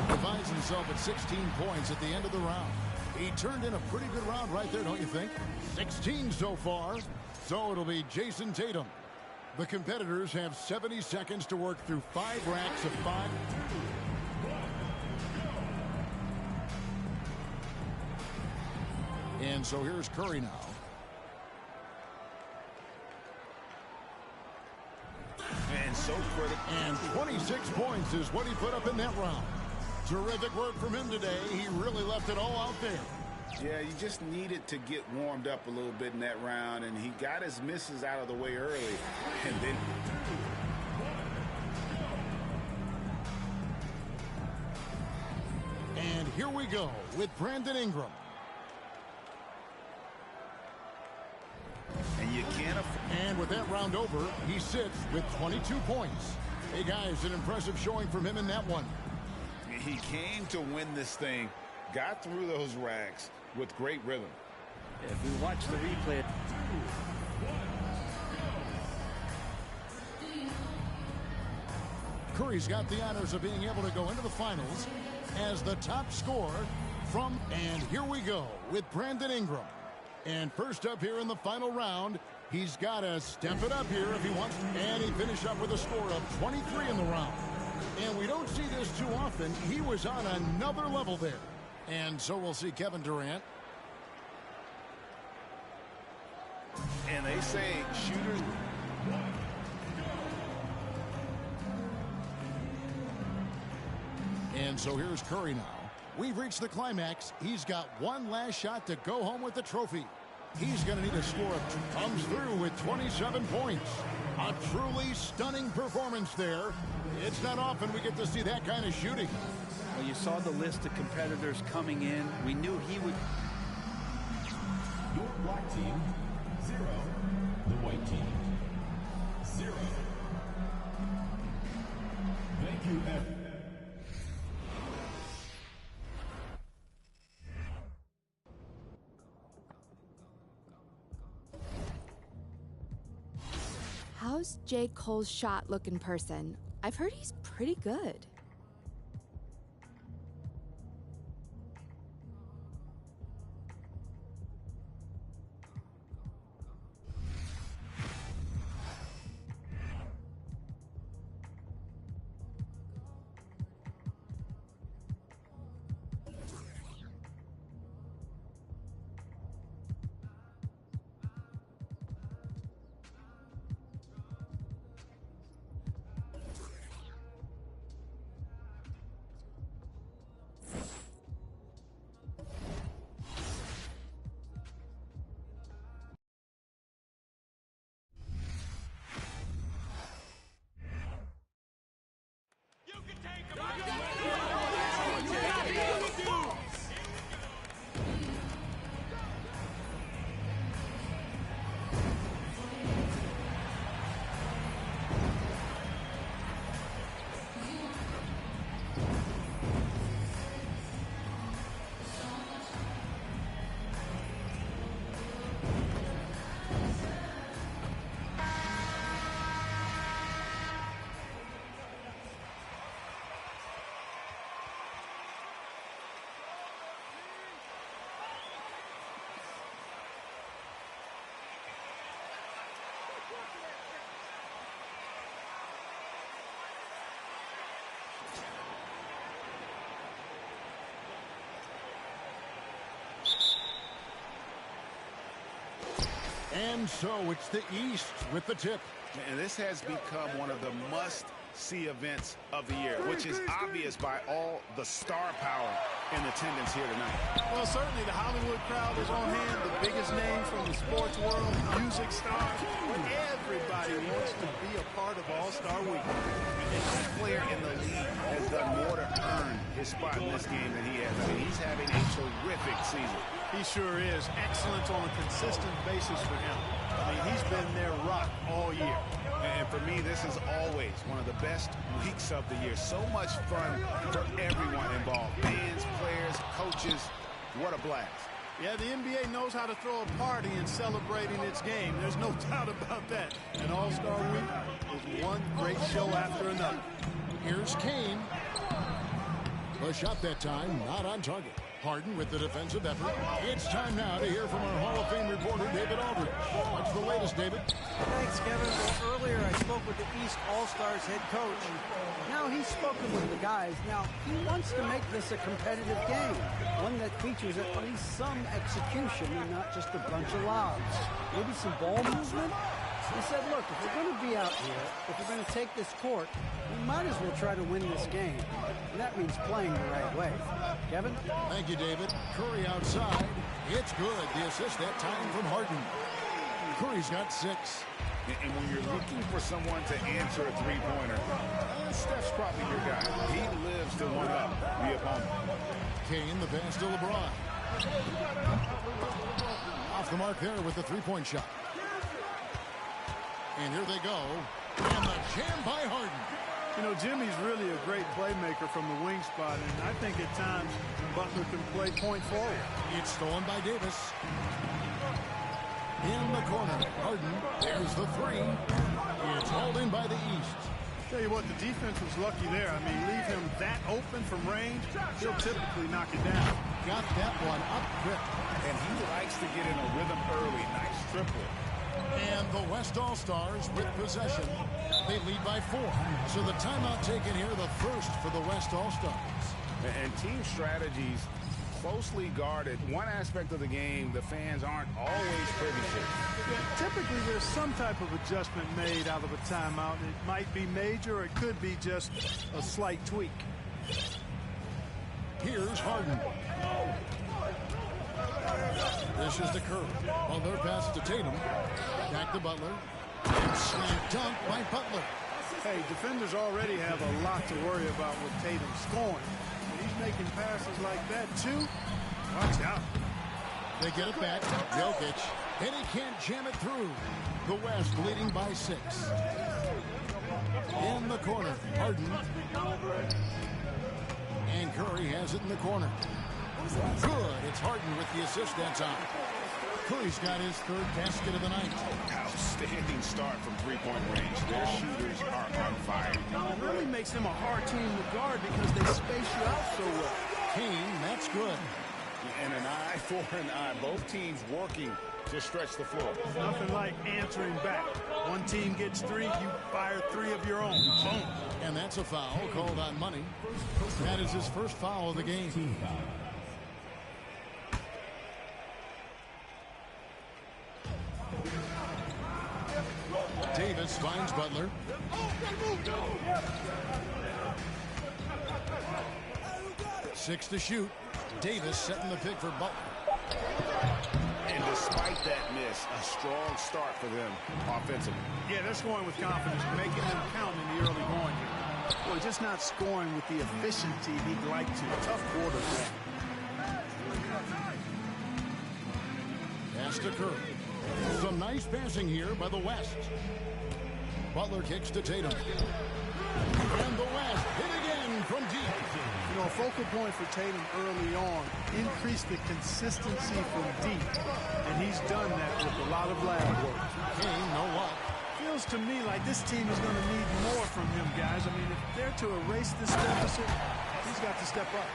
Divides himself at 16 points at the end of the round. He turned in a pretty good round right there, don't you think? 16 so far. So it'll be Jason Tatum. The competitors have 70 seconds to work through 5 racks of 5. And so here's Curry now.
And so critical.
And 26 points is what he put up in that round. Terrific work from him today. He really left it all out there.
Yeah, you just needed to get warmed up a little bit in that round, and he got his misses out of the way early. And then...
And here we go with Brandon Ingram.
And you can't afford...
And with that round over, he sits with 22 points. Hey, guys, an impressive showing from him in that one.
He came to win this thing, got through those racks with great rhythm.
If we watch the replay...
Curry's got the honors of being able to go into the finals as the top scorer from... And here we go with Brandon Ingram. And first up here in the final round, he's got to step it up here if he wants. And he finished up with a score of 23 in the round. And we don't see this too often. He was on another level there. And so we'll see Kevin Durant.
And they say shooters...
And so here's Curry now. We've reached the climax. He's got one last shot to go home with the trophy. He's going to need a score of... Comes through with 27 points. A truly stunning performance there. It's not often we get to see that kind of shooting.
Well, you saw the list of competitors coming in. We knew he would...
Your black team, 0. The white team, 0. Thank you, F.
How's J. Cole's shot look in person? I've heard he's pretty good.
And so it's the East with the tip.
And this has become one of the must-see events of the year, which is obvious by all the star power in attendance here tonight.
Well, certainly the Hollywood crowd is on hand, the biggest names from the sports world, music stars. Everybody wants to be a part of All-Star Week.
And no player in the league has done more to earn his spot in this game than he has. I mean, he's having a terrific season.
He sure is. Excellence on a consistent basis for him. I mean, he's been their rock all year.
And for me, this is always one of the best weeks of the year. So much fun for everyone involved. Fans, players, coaches. What a blast.
Yeah, the NBA knows how to throw a party in celebrating its game. There's no doubt about that. And All-Star Week is one great show after another.
Here's Kane. Push up that time, not on target. Harden with the defensive effort. It's time now to hear from our Hall of Fame reporter, David Aldridge. What's the latest, David?
Thanks, Kevin. Well, earlier I spoke with the East All-Stars head coach. Now he's spoken with the guys. Now he wants to make this a competitive game, one that features at least some execution and not just a bunch of lobs. Maybe some ball movement. He said, look, if we're going to be out here, if we're going to take this court, we might as well try to win this game. And that means playing the right way. Kevin?
Thank you, David. Curry outside. It's good. The assist that time from Harden. Curry's got 6.
And when you're looking for someone to answer a three-pointer, Steph's probably your guy. He lives to one-up the opponent.
Kane, the pass to LeBron. Off the mark there with the three-point shot. And here they go. And the jam by Harden.
You know, Jimmy's really a great playmaker from the wing spot, and I think at times Butler can play point forward.
It's stolen by Davis. In the corner, Harden. There's the 3. It's hauled in by the East.
Tell you what, the defense was lucky there. I mean, leave him that open from range, he'll typically knock it down.
Got that one up quick.
And he likes to get in a rhythm early. Nice triplet.
And the West All-Stars with possession. They lead by 4. So the timeout taken here, the first for the West All-Stars.
And team strategies closely guarded. One aspect of the game the fans aren't always privy to.
Yeah, typically there's some type of adjustment made out of a timeout. It might be major or it could be just a slight tweak.
Here's Harden. This is the Curry. Butler passes to Tatum. Back to Butler. And slam dunk by Butler.
Hey, defenders already have a lot to worry about with Tatum scoring. When he's making passes like that, too, watch out.
They get it back. Jokic. And he can't jam it through. The West leading by 6. In the corner, Harden. And Curry has it in the corner. Good. It's Harden with the assist that time. Curry's got his 3rd basket of the night.
Outstanding start from three-point range. Their shooters are on fire.
It really makes them a hard team to guard because they space you out so well.
Kane, that's good.
And an eye for an eye. Both teams working to stretch the floor.
Nothing like answering back. One team gets 3, you fire 3 of your own. Boom.
And that's a foul called on Money. That is his first foul of the game.
Team foul.
Davis finds Butler. 6 to shoot. Davis setting the pick for Butler.
And despite that miss, a strong start for them offensively.
Yeah, they're scoring with confidence, making them count in the early going here. Boy, just not scoring with the efficiency he'd like to. Tough quarter for him.
Pass to Curry. Some nice passing here by the West. Butler kicks to Tatum. And the West hit again from deep.
You know, a focal point for Tatum early on, increase the consistency from deep. And he's done that with a lot of lab work.
Kane, no luck.
Feels to me like this team is going to need more from him, guys. I mean, if they're to erase this deficit, he's got to step up.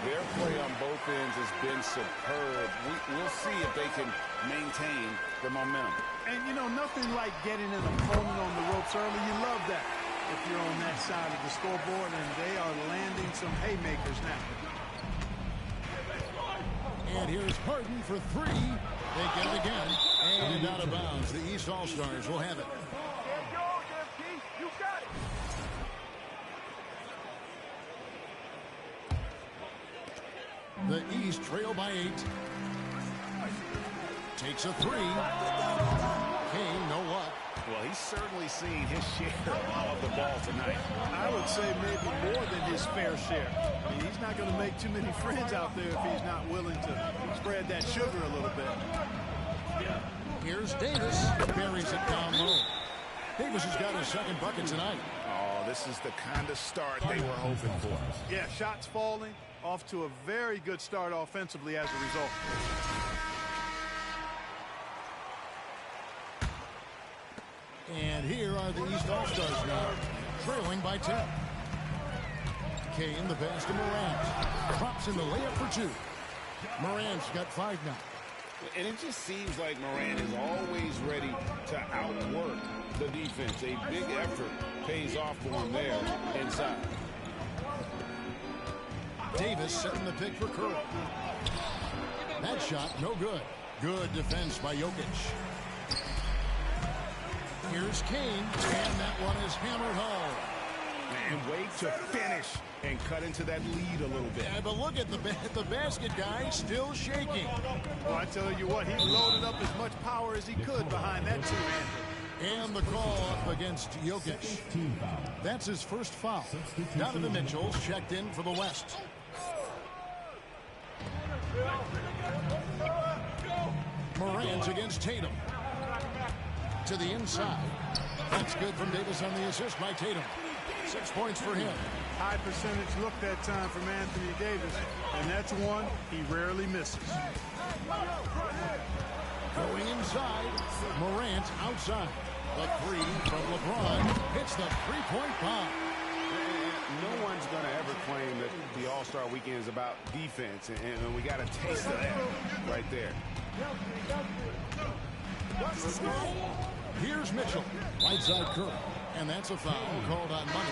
Their play on both ends has been superb. We'll see if they can maintain the momentum.
And, you know, nothing like getting an opponent on the ropes early. You love that if you're on that side of the scoreboard, and they are landing some haymakers now.
And here's Harden for 3. They get it again. And out of bounds. The East All-Stars will have it. The East trail by 8. Takes a 3. Kane, no luck.
Well, he's certainly seen his share of the ball tonight.
I would say maybe more than his fair share. I mean, he's not going to make too many friends out there if he's not willing to spread that sugar a little bit.
Here's Davis. Buries it down low. Davis has got his second bucket tonight.
Oh, this is the kind of start they were hoping for.
Yeah, shots falling. Off to a very good start offensively as a result.
And here are the East All-Stars now, trailing by 10. Kane, the pass to Morant. Drops in the layup for 2. Morant's got 5 now.
And it just seems like Morant is always ready to outwork the defense. A big effort pays off for him there inside.
Davis setting the pick for Curry. That shot, no good. Good defense by Jokic. Here's Kane, and that one is hammered home.
And wait to finish and cut into that lead a little bit.
Yeah, but look at the basket guy still shaking.
Well, I tell you what, he loaded up as much power as he could behind that two-hander.
And the call up against Jokic. That's his first foul. Donovan Mitchell's checked in for the West. Morant against Tatum. To the inside. That's good from Davis on the assist by Tatum. 6 points for him.
High percentage look that time from Anthony Davis, and that's one he rarely misses.
Going inside, Morant outside. The 3 from LeBron hits the three-point bomb.
No one's going to ever claim that the All-Star Weekend is about defense, and we got a taste of that right there.
Here's Mitchell, right side Curry, and that's a foul called on Money.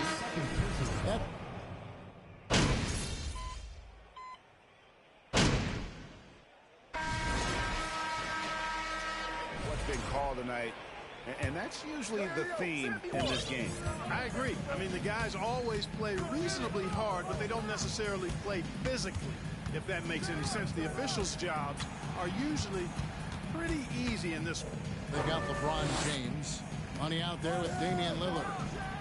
What's been called tonight, and that's usually the theme in this game.
I agree. I mean, the guys always play reasonably hard, but they don't necessarily play physically, if that makes any sense. The officials' jobs are usually pretty easy in this one.
They've got LeBron James. Money out there with Damian Lillard.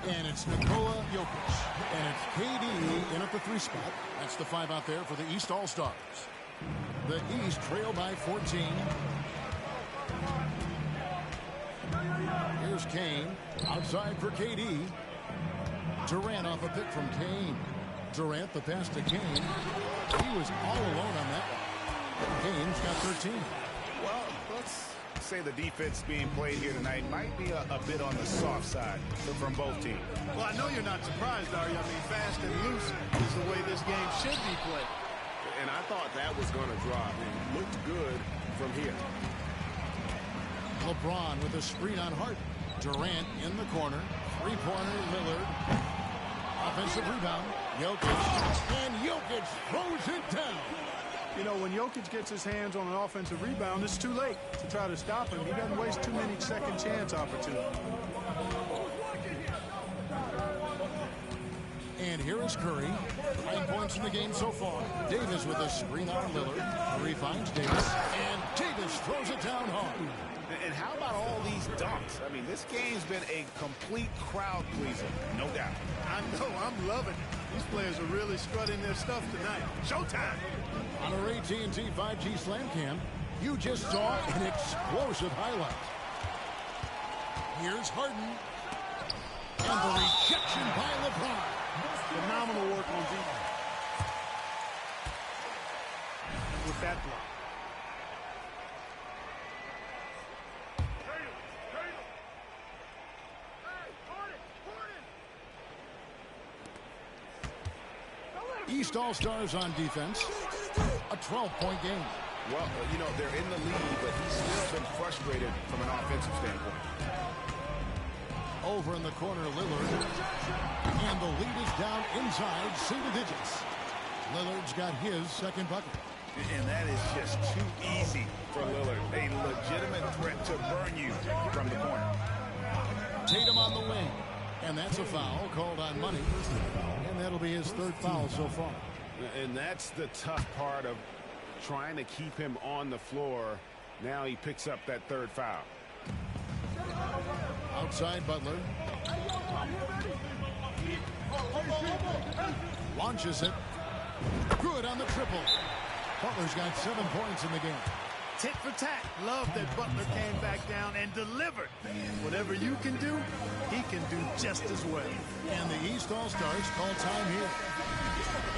And it's Nikola Jokic. And it's KD in at the 3 spot. That's the 5 out there for the East All-Stars. The East trail by 14. Here's Kane. Outside for KD. Durant off a pick from Kane. Durant the pass to Kane. He was all alone on that one. Kane's got 13.
Well, let's say the defense being played here tonight might be a bit on the soft side from both teams.
Well, I know you're not surprised, are you? I mean, fast and loose is the way this game should be played.
And I thought that was going to drop. It looked good from here.
LeBron with a screen on Harden. Durant in the corner. 3-pointer, Lillard. Offensive rebound. Jokic. And Jokic throws it down.
You know, when Jokic gets his hands on an offensive rebound, it's too late to try to stop him. He doesn't waste too many second chance opportunities.
And here is Curry. 9 points in the game so far. Davis with a screen on Lillard. Curry finds Davis. And Davis throws it down hard.
And how about all these dunks? I mean, this game's been a complete crowd pleaser, no doubt.
I know, I'm loving it. These players are really strutting their stuff tonight. Showtime!
On our AT&T 5G Slam Cam, you just saw an explosive highlight. Here's Harden. And the rejection by LeBron.
Phenomenal work on defense. With that block.
East All-Stars on defense. A 12-point game.
Well, you know, they're in the lead, but he's still been frustrated from an offensive standpoint.
Over in the corner, Lillard. And the lead is down inside single digits. Lillard's got his second bucket.
And that is just too easy for Lillard. A legitimate threat to burn you from the corner.
Tatum on the wing. And that's a foul called on Money. And that'll be his third foul so far.
And that's the tough part of trying to keep him on the floor. Now he picks up that third foul.
Outside Butler. Launches it. Good on the triple. Butler's got 7 points in the game.
Tit for tat. Love that Butler came back down and delivered. Whatever you can do, he can do just as well.
And the East All-Stars call time here.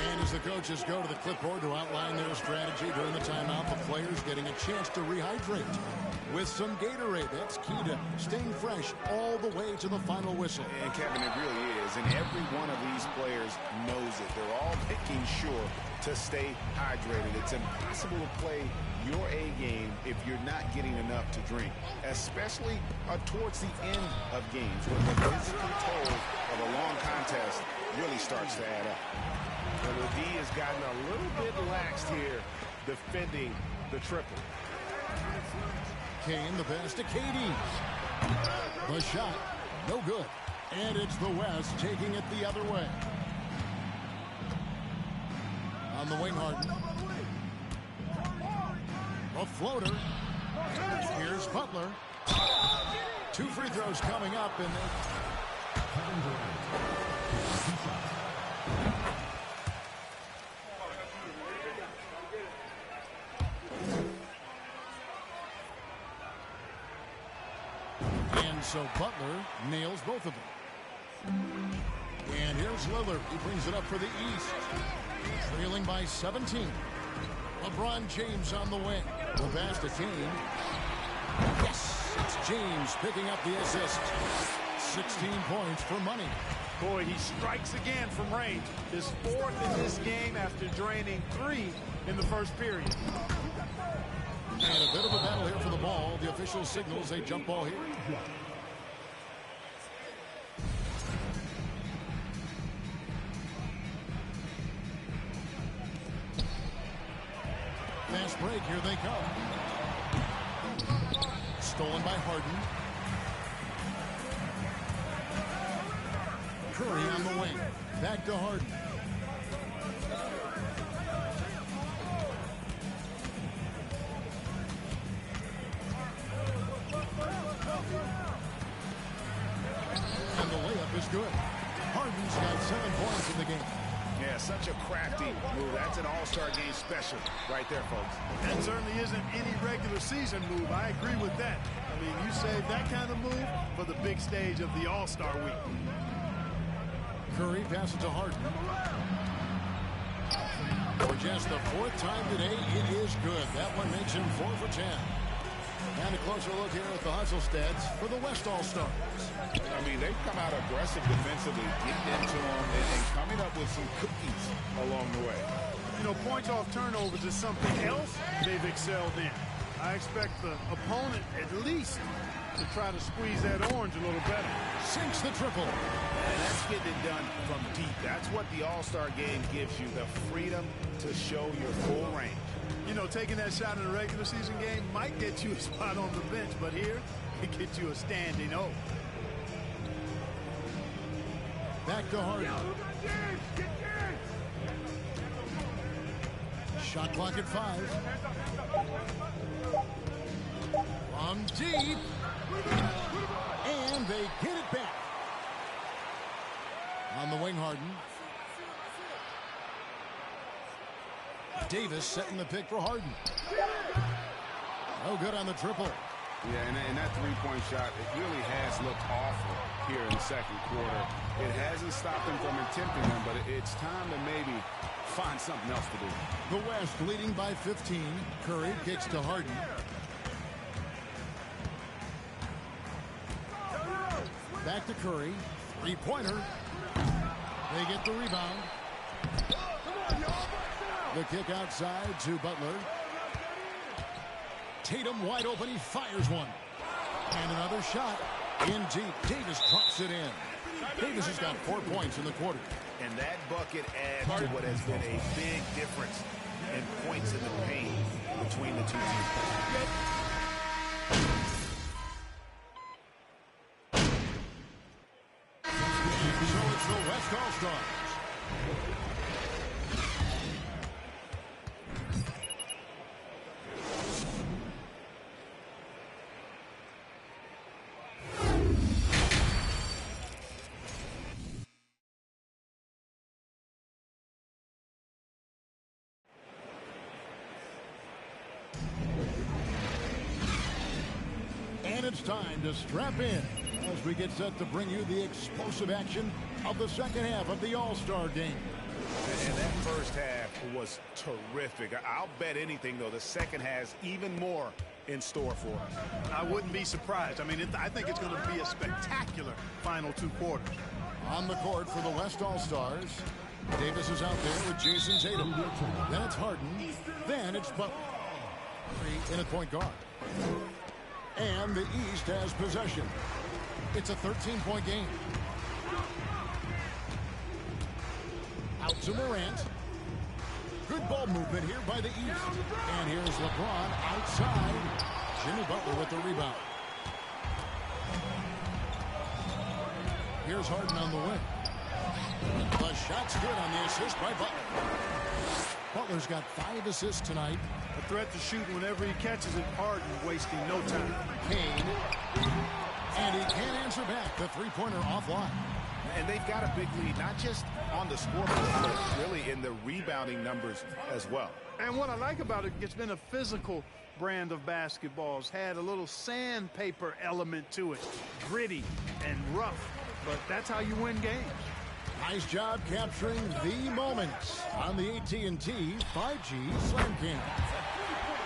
And as the coaches go to the clipboard to outline their strategy during the timeout, the players getting a chance to rehydrate with some Gatorade. That's key to staying fresh all the way to the final whistle.
And Kevin, it really is. And every one of these players knows it. They're all making sure to stay hydrated. It's impossible to play your A game if you're not getting enough to drink, especially towards the end of games when the physical toll of a long contest really starts to add up. And the D has gotten a little bit laxed here defending the triple.
Kane, the pass to KD. The shot, no good. And it's the West taking it the other way. On the wing, Harden. A floater. Here's Butler. 2 free throws coming up. And so Butler nails both of them. And here's Lillard. He brings it up for the East. Trailing by 17. LeBron James on the wing. The pass to Kane. Yes, it's James picking up the assist. 16 points for Money.
Boy, he strikes again from range. His 4th in this game after draining 3 in the first period.
And a bit of a battle here for the ball. The official signals a jump ball here. Fast break, here they come. Stolen by Harden. Curry on the wing. Back to Harden. And the layup is good. Harden's got 7 points in the game.
Yeah, such a crafty move. That's an all-star game special right there, folks.
That certainly isn't any regular season move. I agree with that. I mean, you save that kind of move for the big stage of the All-Star week.
Curry passes to Harden. For just the 4th time today, it is good. That one makes him 4 for 10. And a closer look here at the hustle stats for the West All-Stars.
I mean, they've come out aggressive defensively, getting into them and coming up with some cookies along the way.
You know, points off turnovers is something else they've excelled in. I expect the opponent at least to try to squeeze that orange a little better.
Sinks the triple.
And that's getting it done from deep. That's what the All-Star game gives you, the freedom to show your full range.
You know, taking that shot in a regular season game might get you a spot on the bench, but here, it gets you a standing O.
Back to Harden. Shot clock at 5. From deep. And they get it back. On the wing, Harden. Davis setting the pick for Harden. No good on the triple.
Yeah, and that three-point shot, it really has looked awful here in the second quarter. It hasn't stopped them from attempting them, but it's time to maybe find something else to do.
The West leading by 15. Curry kicks to Harden. Back to Curry. Three-pointer. They get the rebound. The kick outside to Butler. Tatum wide open. He fires one. And another shot in deep. Davis drops it in. Davis has got 4 points in the quarter.
And that bucket adds to what has been a big difference and points in the paint between the two teams.
So it's the West All-Stars. And it's time to strap in as we get set to bring you the explosive action of the second half of the All-Star game.
And that first half was terrific. I'll bet anything, though, the second has even more in store for us.
I wouldn't be surprised. I mean, I think it's going to be a spectacular final two quarters.
On the court for the West All-Stars, Davis is out there with Jason Tatum. Then it's Harden. Then it's Butler. In at point guard. And the East has possession. It's a 13-point game. Out to Morant. Good ball movement here by the East. And here's LeBron outside. Jimmy Butler with the rebound. Here's Harden on the wing. The shot's good on the assist by Butler. Butler's got 5 assists tonight.
A threat to shoot whenever he catches it. Harden wasting no time.
Kane. And he can't answer back. The three-pointer offline.
And they've got a big lead, not just on the scoreboard, but really in the rebounding numbers as well.
And what I like about it, it's been a physical brand of basketball. It's had a little sandpaper element to it. Gritty and rough. But that's how you win games.
Nice job capturing the moments on the AT&T 5G Slam Cam.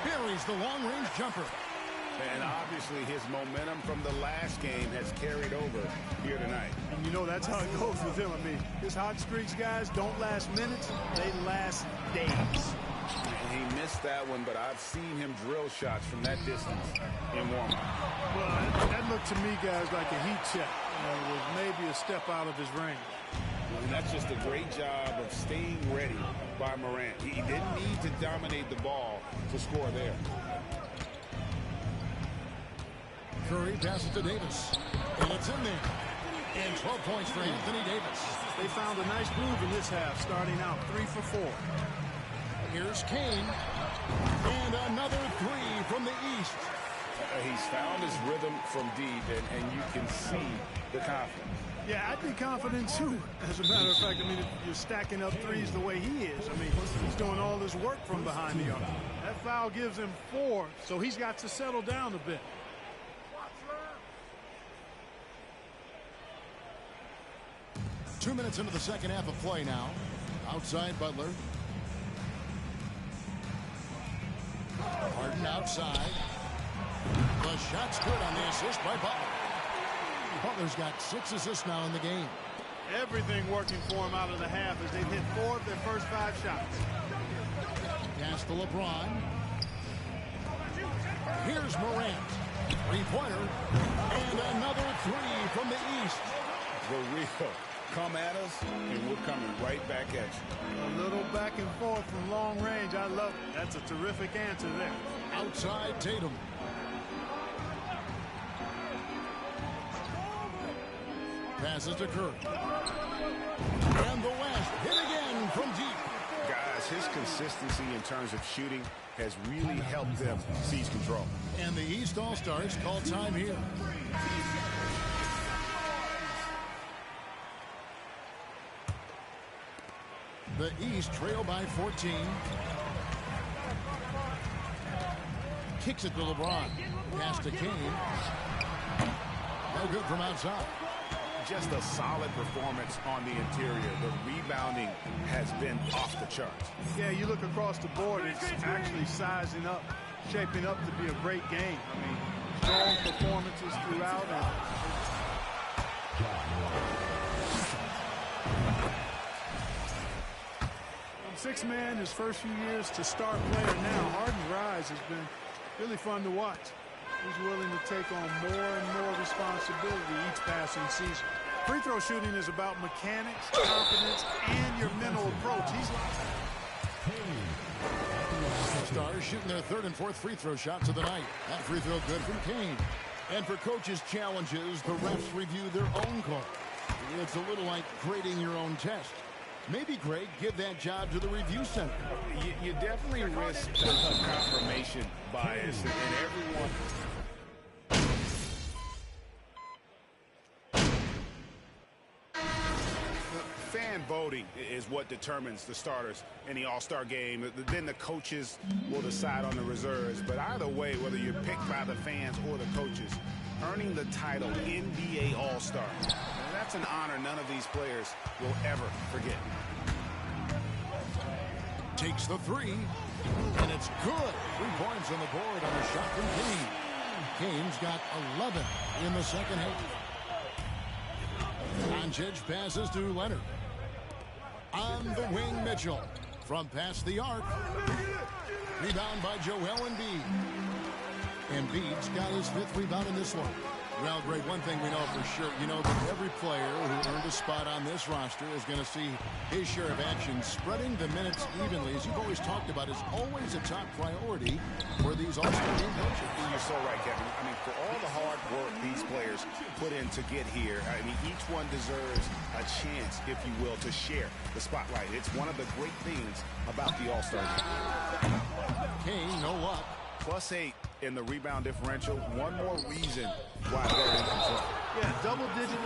Buries the long-range jumper.
And obviously his momentum from the last game has carried over here tonight.
And you know that's how it goes with him. I mean, his hot streaks, guys, don't last minutes. They last days.
And he missed that one, but I've seen him drill shots from that distance in warm-up.
Well, that looked to me, guys, like a heat check. It was maybe a step out of his range.
And that's just a great job of staying ready by Morant. He didn't need to dominate the ball to score there.
Curry passes to Davis. And it's in there. And 12 points for Anthony Davis.
They found a nice groove in this half, starting out 3 for 4.
Here's Kane. And another 3 from the East.
He's found his rhythm from deep, and you can see the confidence.
Yeah, I'd be confident, too. As a matter of fact, I mean, if you're stacking up threes the way he is, I mean, he's doing all this work from behind the arc. That foul gives him 4, so he's got to settle down a bit.
Two minutes into the second half of play now. Outside Butler. Harden outside. The shot's good on the assist by Butler. Butler's got 6 assists now in the game.
Everything working for him out of the half as they've hit 4 of their first 5 shots.
Pass to LeBron. Here's Morant. Three-pointer. And another 3 from the East.
The real come at us, and we're coming right back at you.
A little back and forth from long range. I love it. That's a terrific answer there.
Outside Tatum. Passes to Curry. And the West hit again from deep.
Guys, his consistency in terms of shooting has really helped them seize control.
And the East All-Stars call time here. The East trail by 14. Kicks it to LeBron. Pass to Kane. No good from outside.
Just a solid performance on the interior. The rebounding has been off the charts.
Yeah, you look across the board, it's actually sizing up, shaping up to be a great game. I mean, strong performances throughout. Six man his first few years to star player now. Harden's rise has been really fun to watch. He's willing to take on more and more responsibility each passing season. Free throw shooting is about mechanics, confidence, and your mental approach. He's
All-Stars shooting their third and fourth free throw shots of the night. That free throw good from Kane. And for coaches' challenges, the refs review their own call. It's a little like grading your own test. Maybe, Greg, give that job to the review center.
You definitely risk a confirmation bias, and everyone... Fan voting is what determines the starters in the All-Star game. Then the coaches will decide on the reserves. But either way, whether you're picked by the fans or the coaches, earning the title NBA All-Star, that's an honor none of these players will ever forget.
Takes the three, and it's good. 3 points on the board on a shot from Kane. Kane's got 11 in the second half. Doncic passes to Leonard. On the wing, Mitchell. From past the arc. Rebound by Joel Embiid. Embiid's got his 5th rebound in this one. Well, Greg, one thing we know for sure, you know that every player who earned a spot on this roster is going to see his share of action. Spreading the minutes evenly, as you've always talked about, is always a top priority for these All-Star game coaches.
You're so right, Kevin. I mean, for all the hard work these players put in to get here, I mean, each one deserves a chance, if you will, to share the spotlight. It's one of the great things about the All-Star game.
Kane, no luck.
+8 in the rebound differential. One more reason why they're in control.
Yeah, double-digit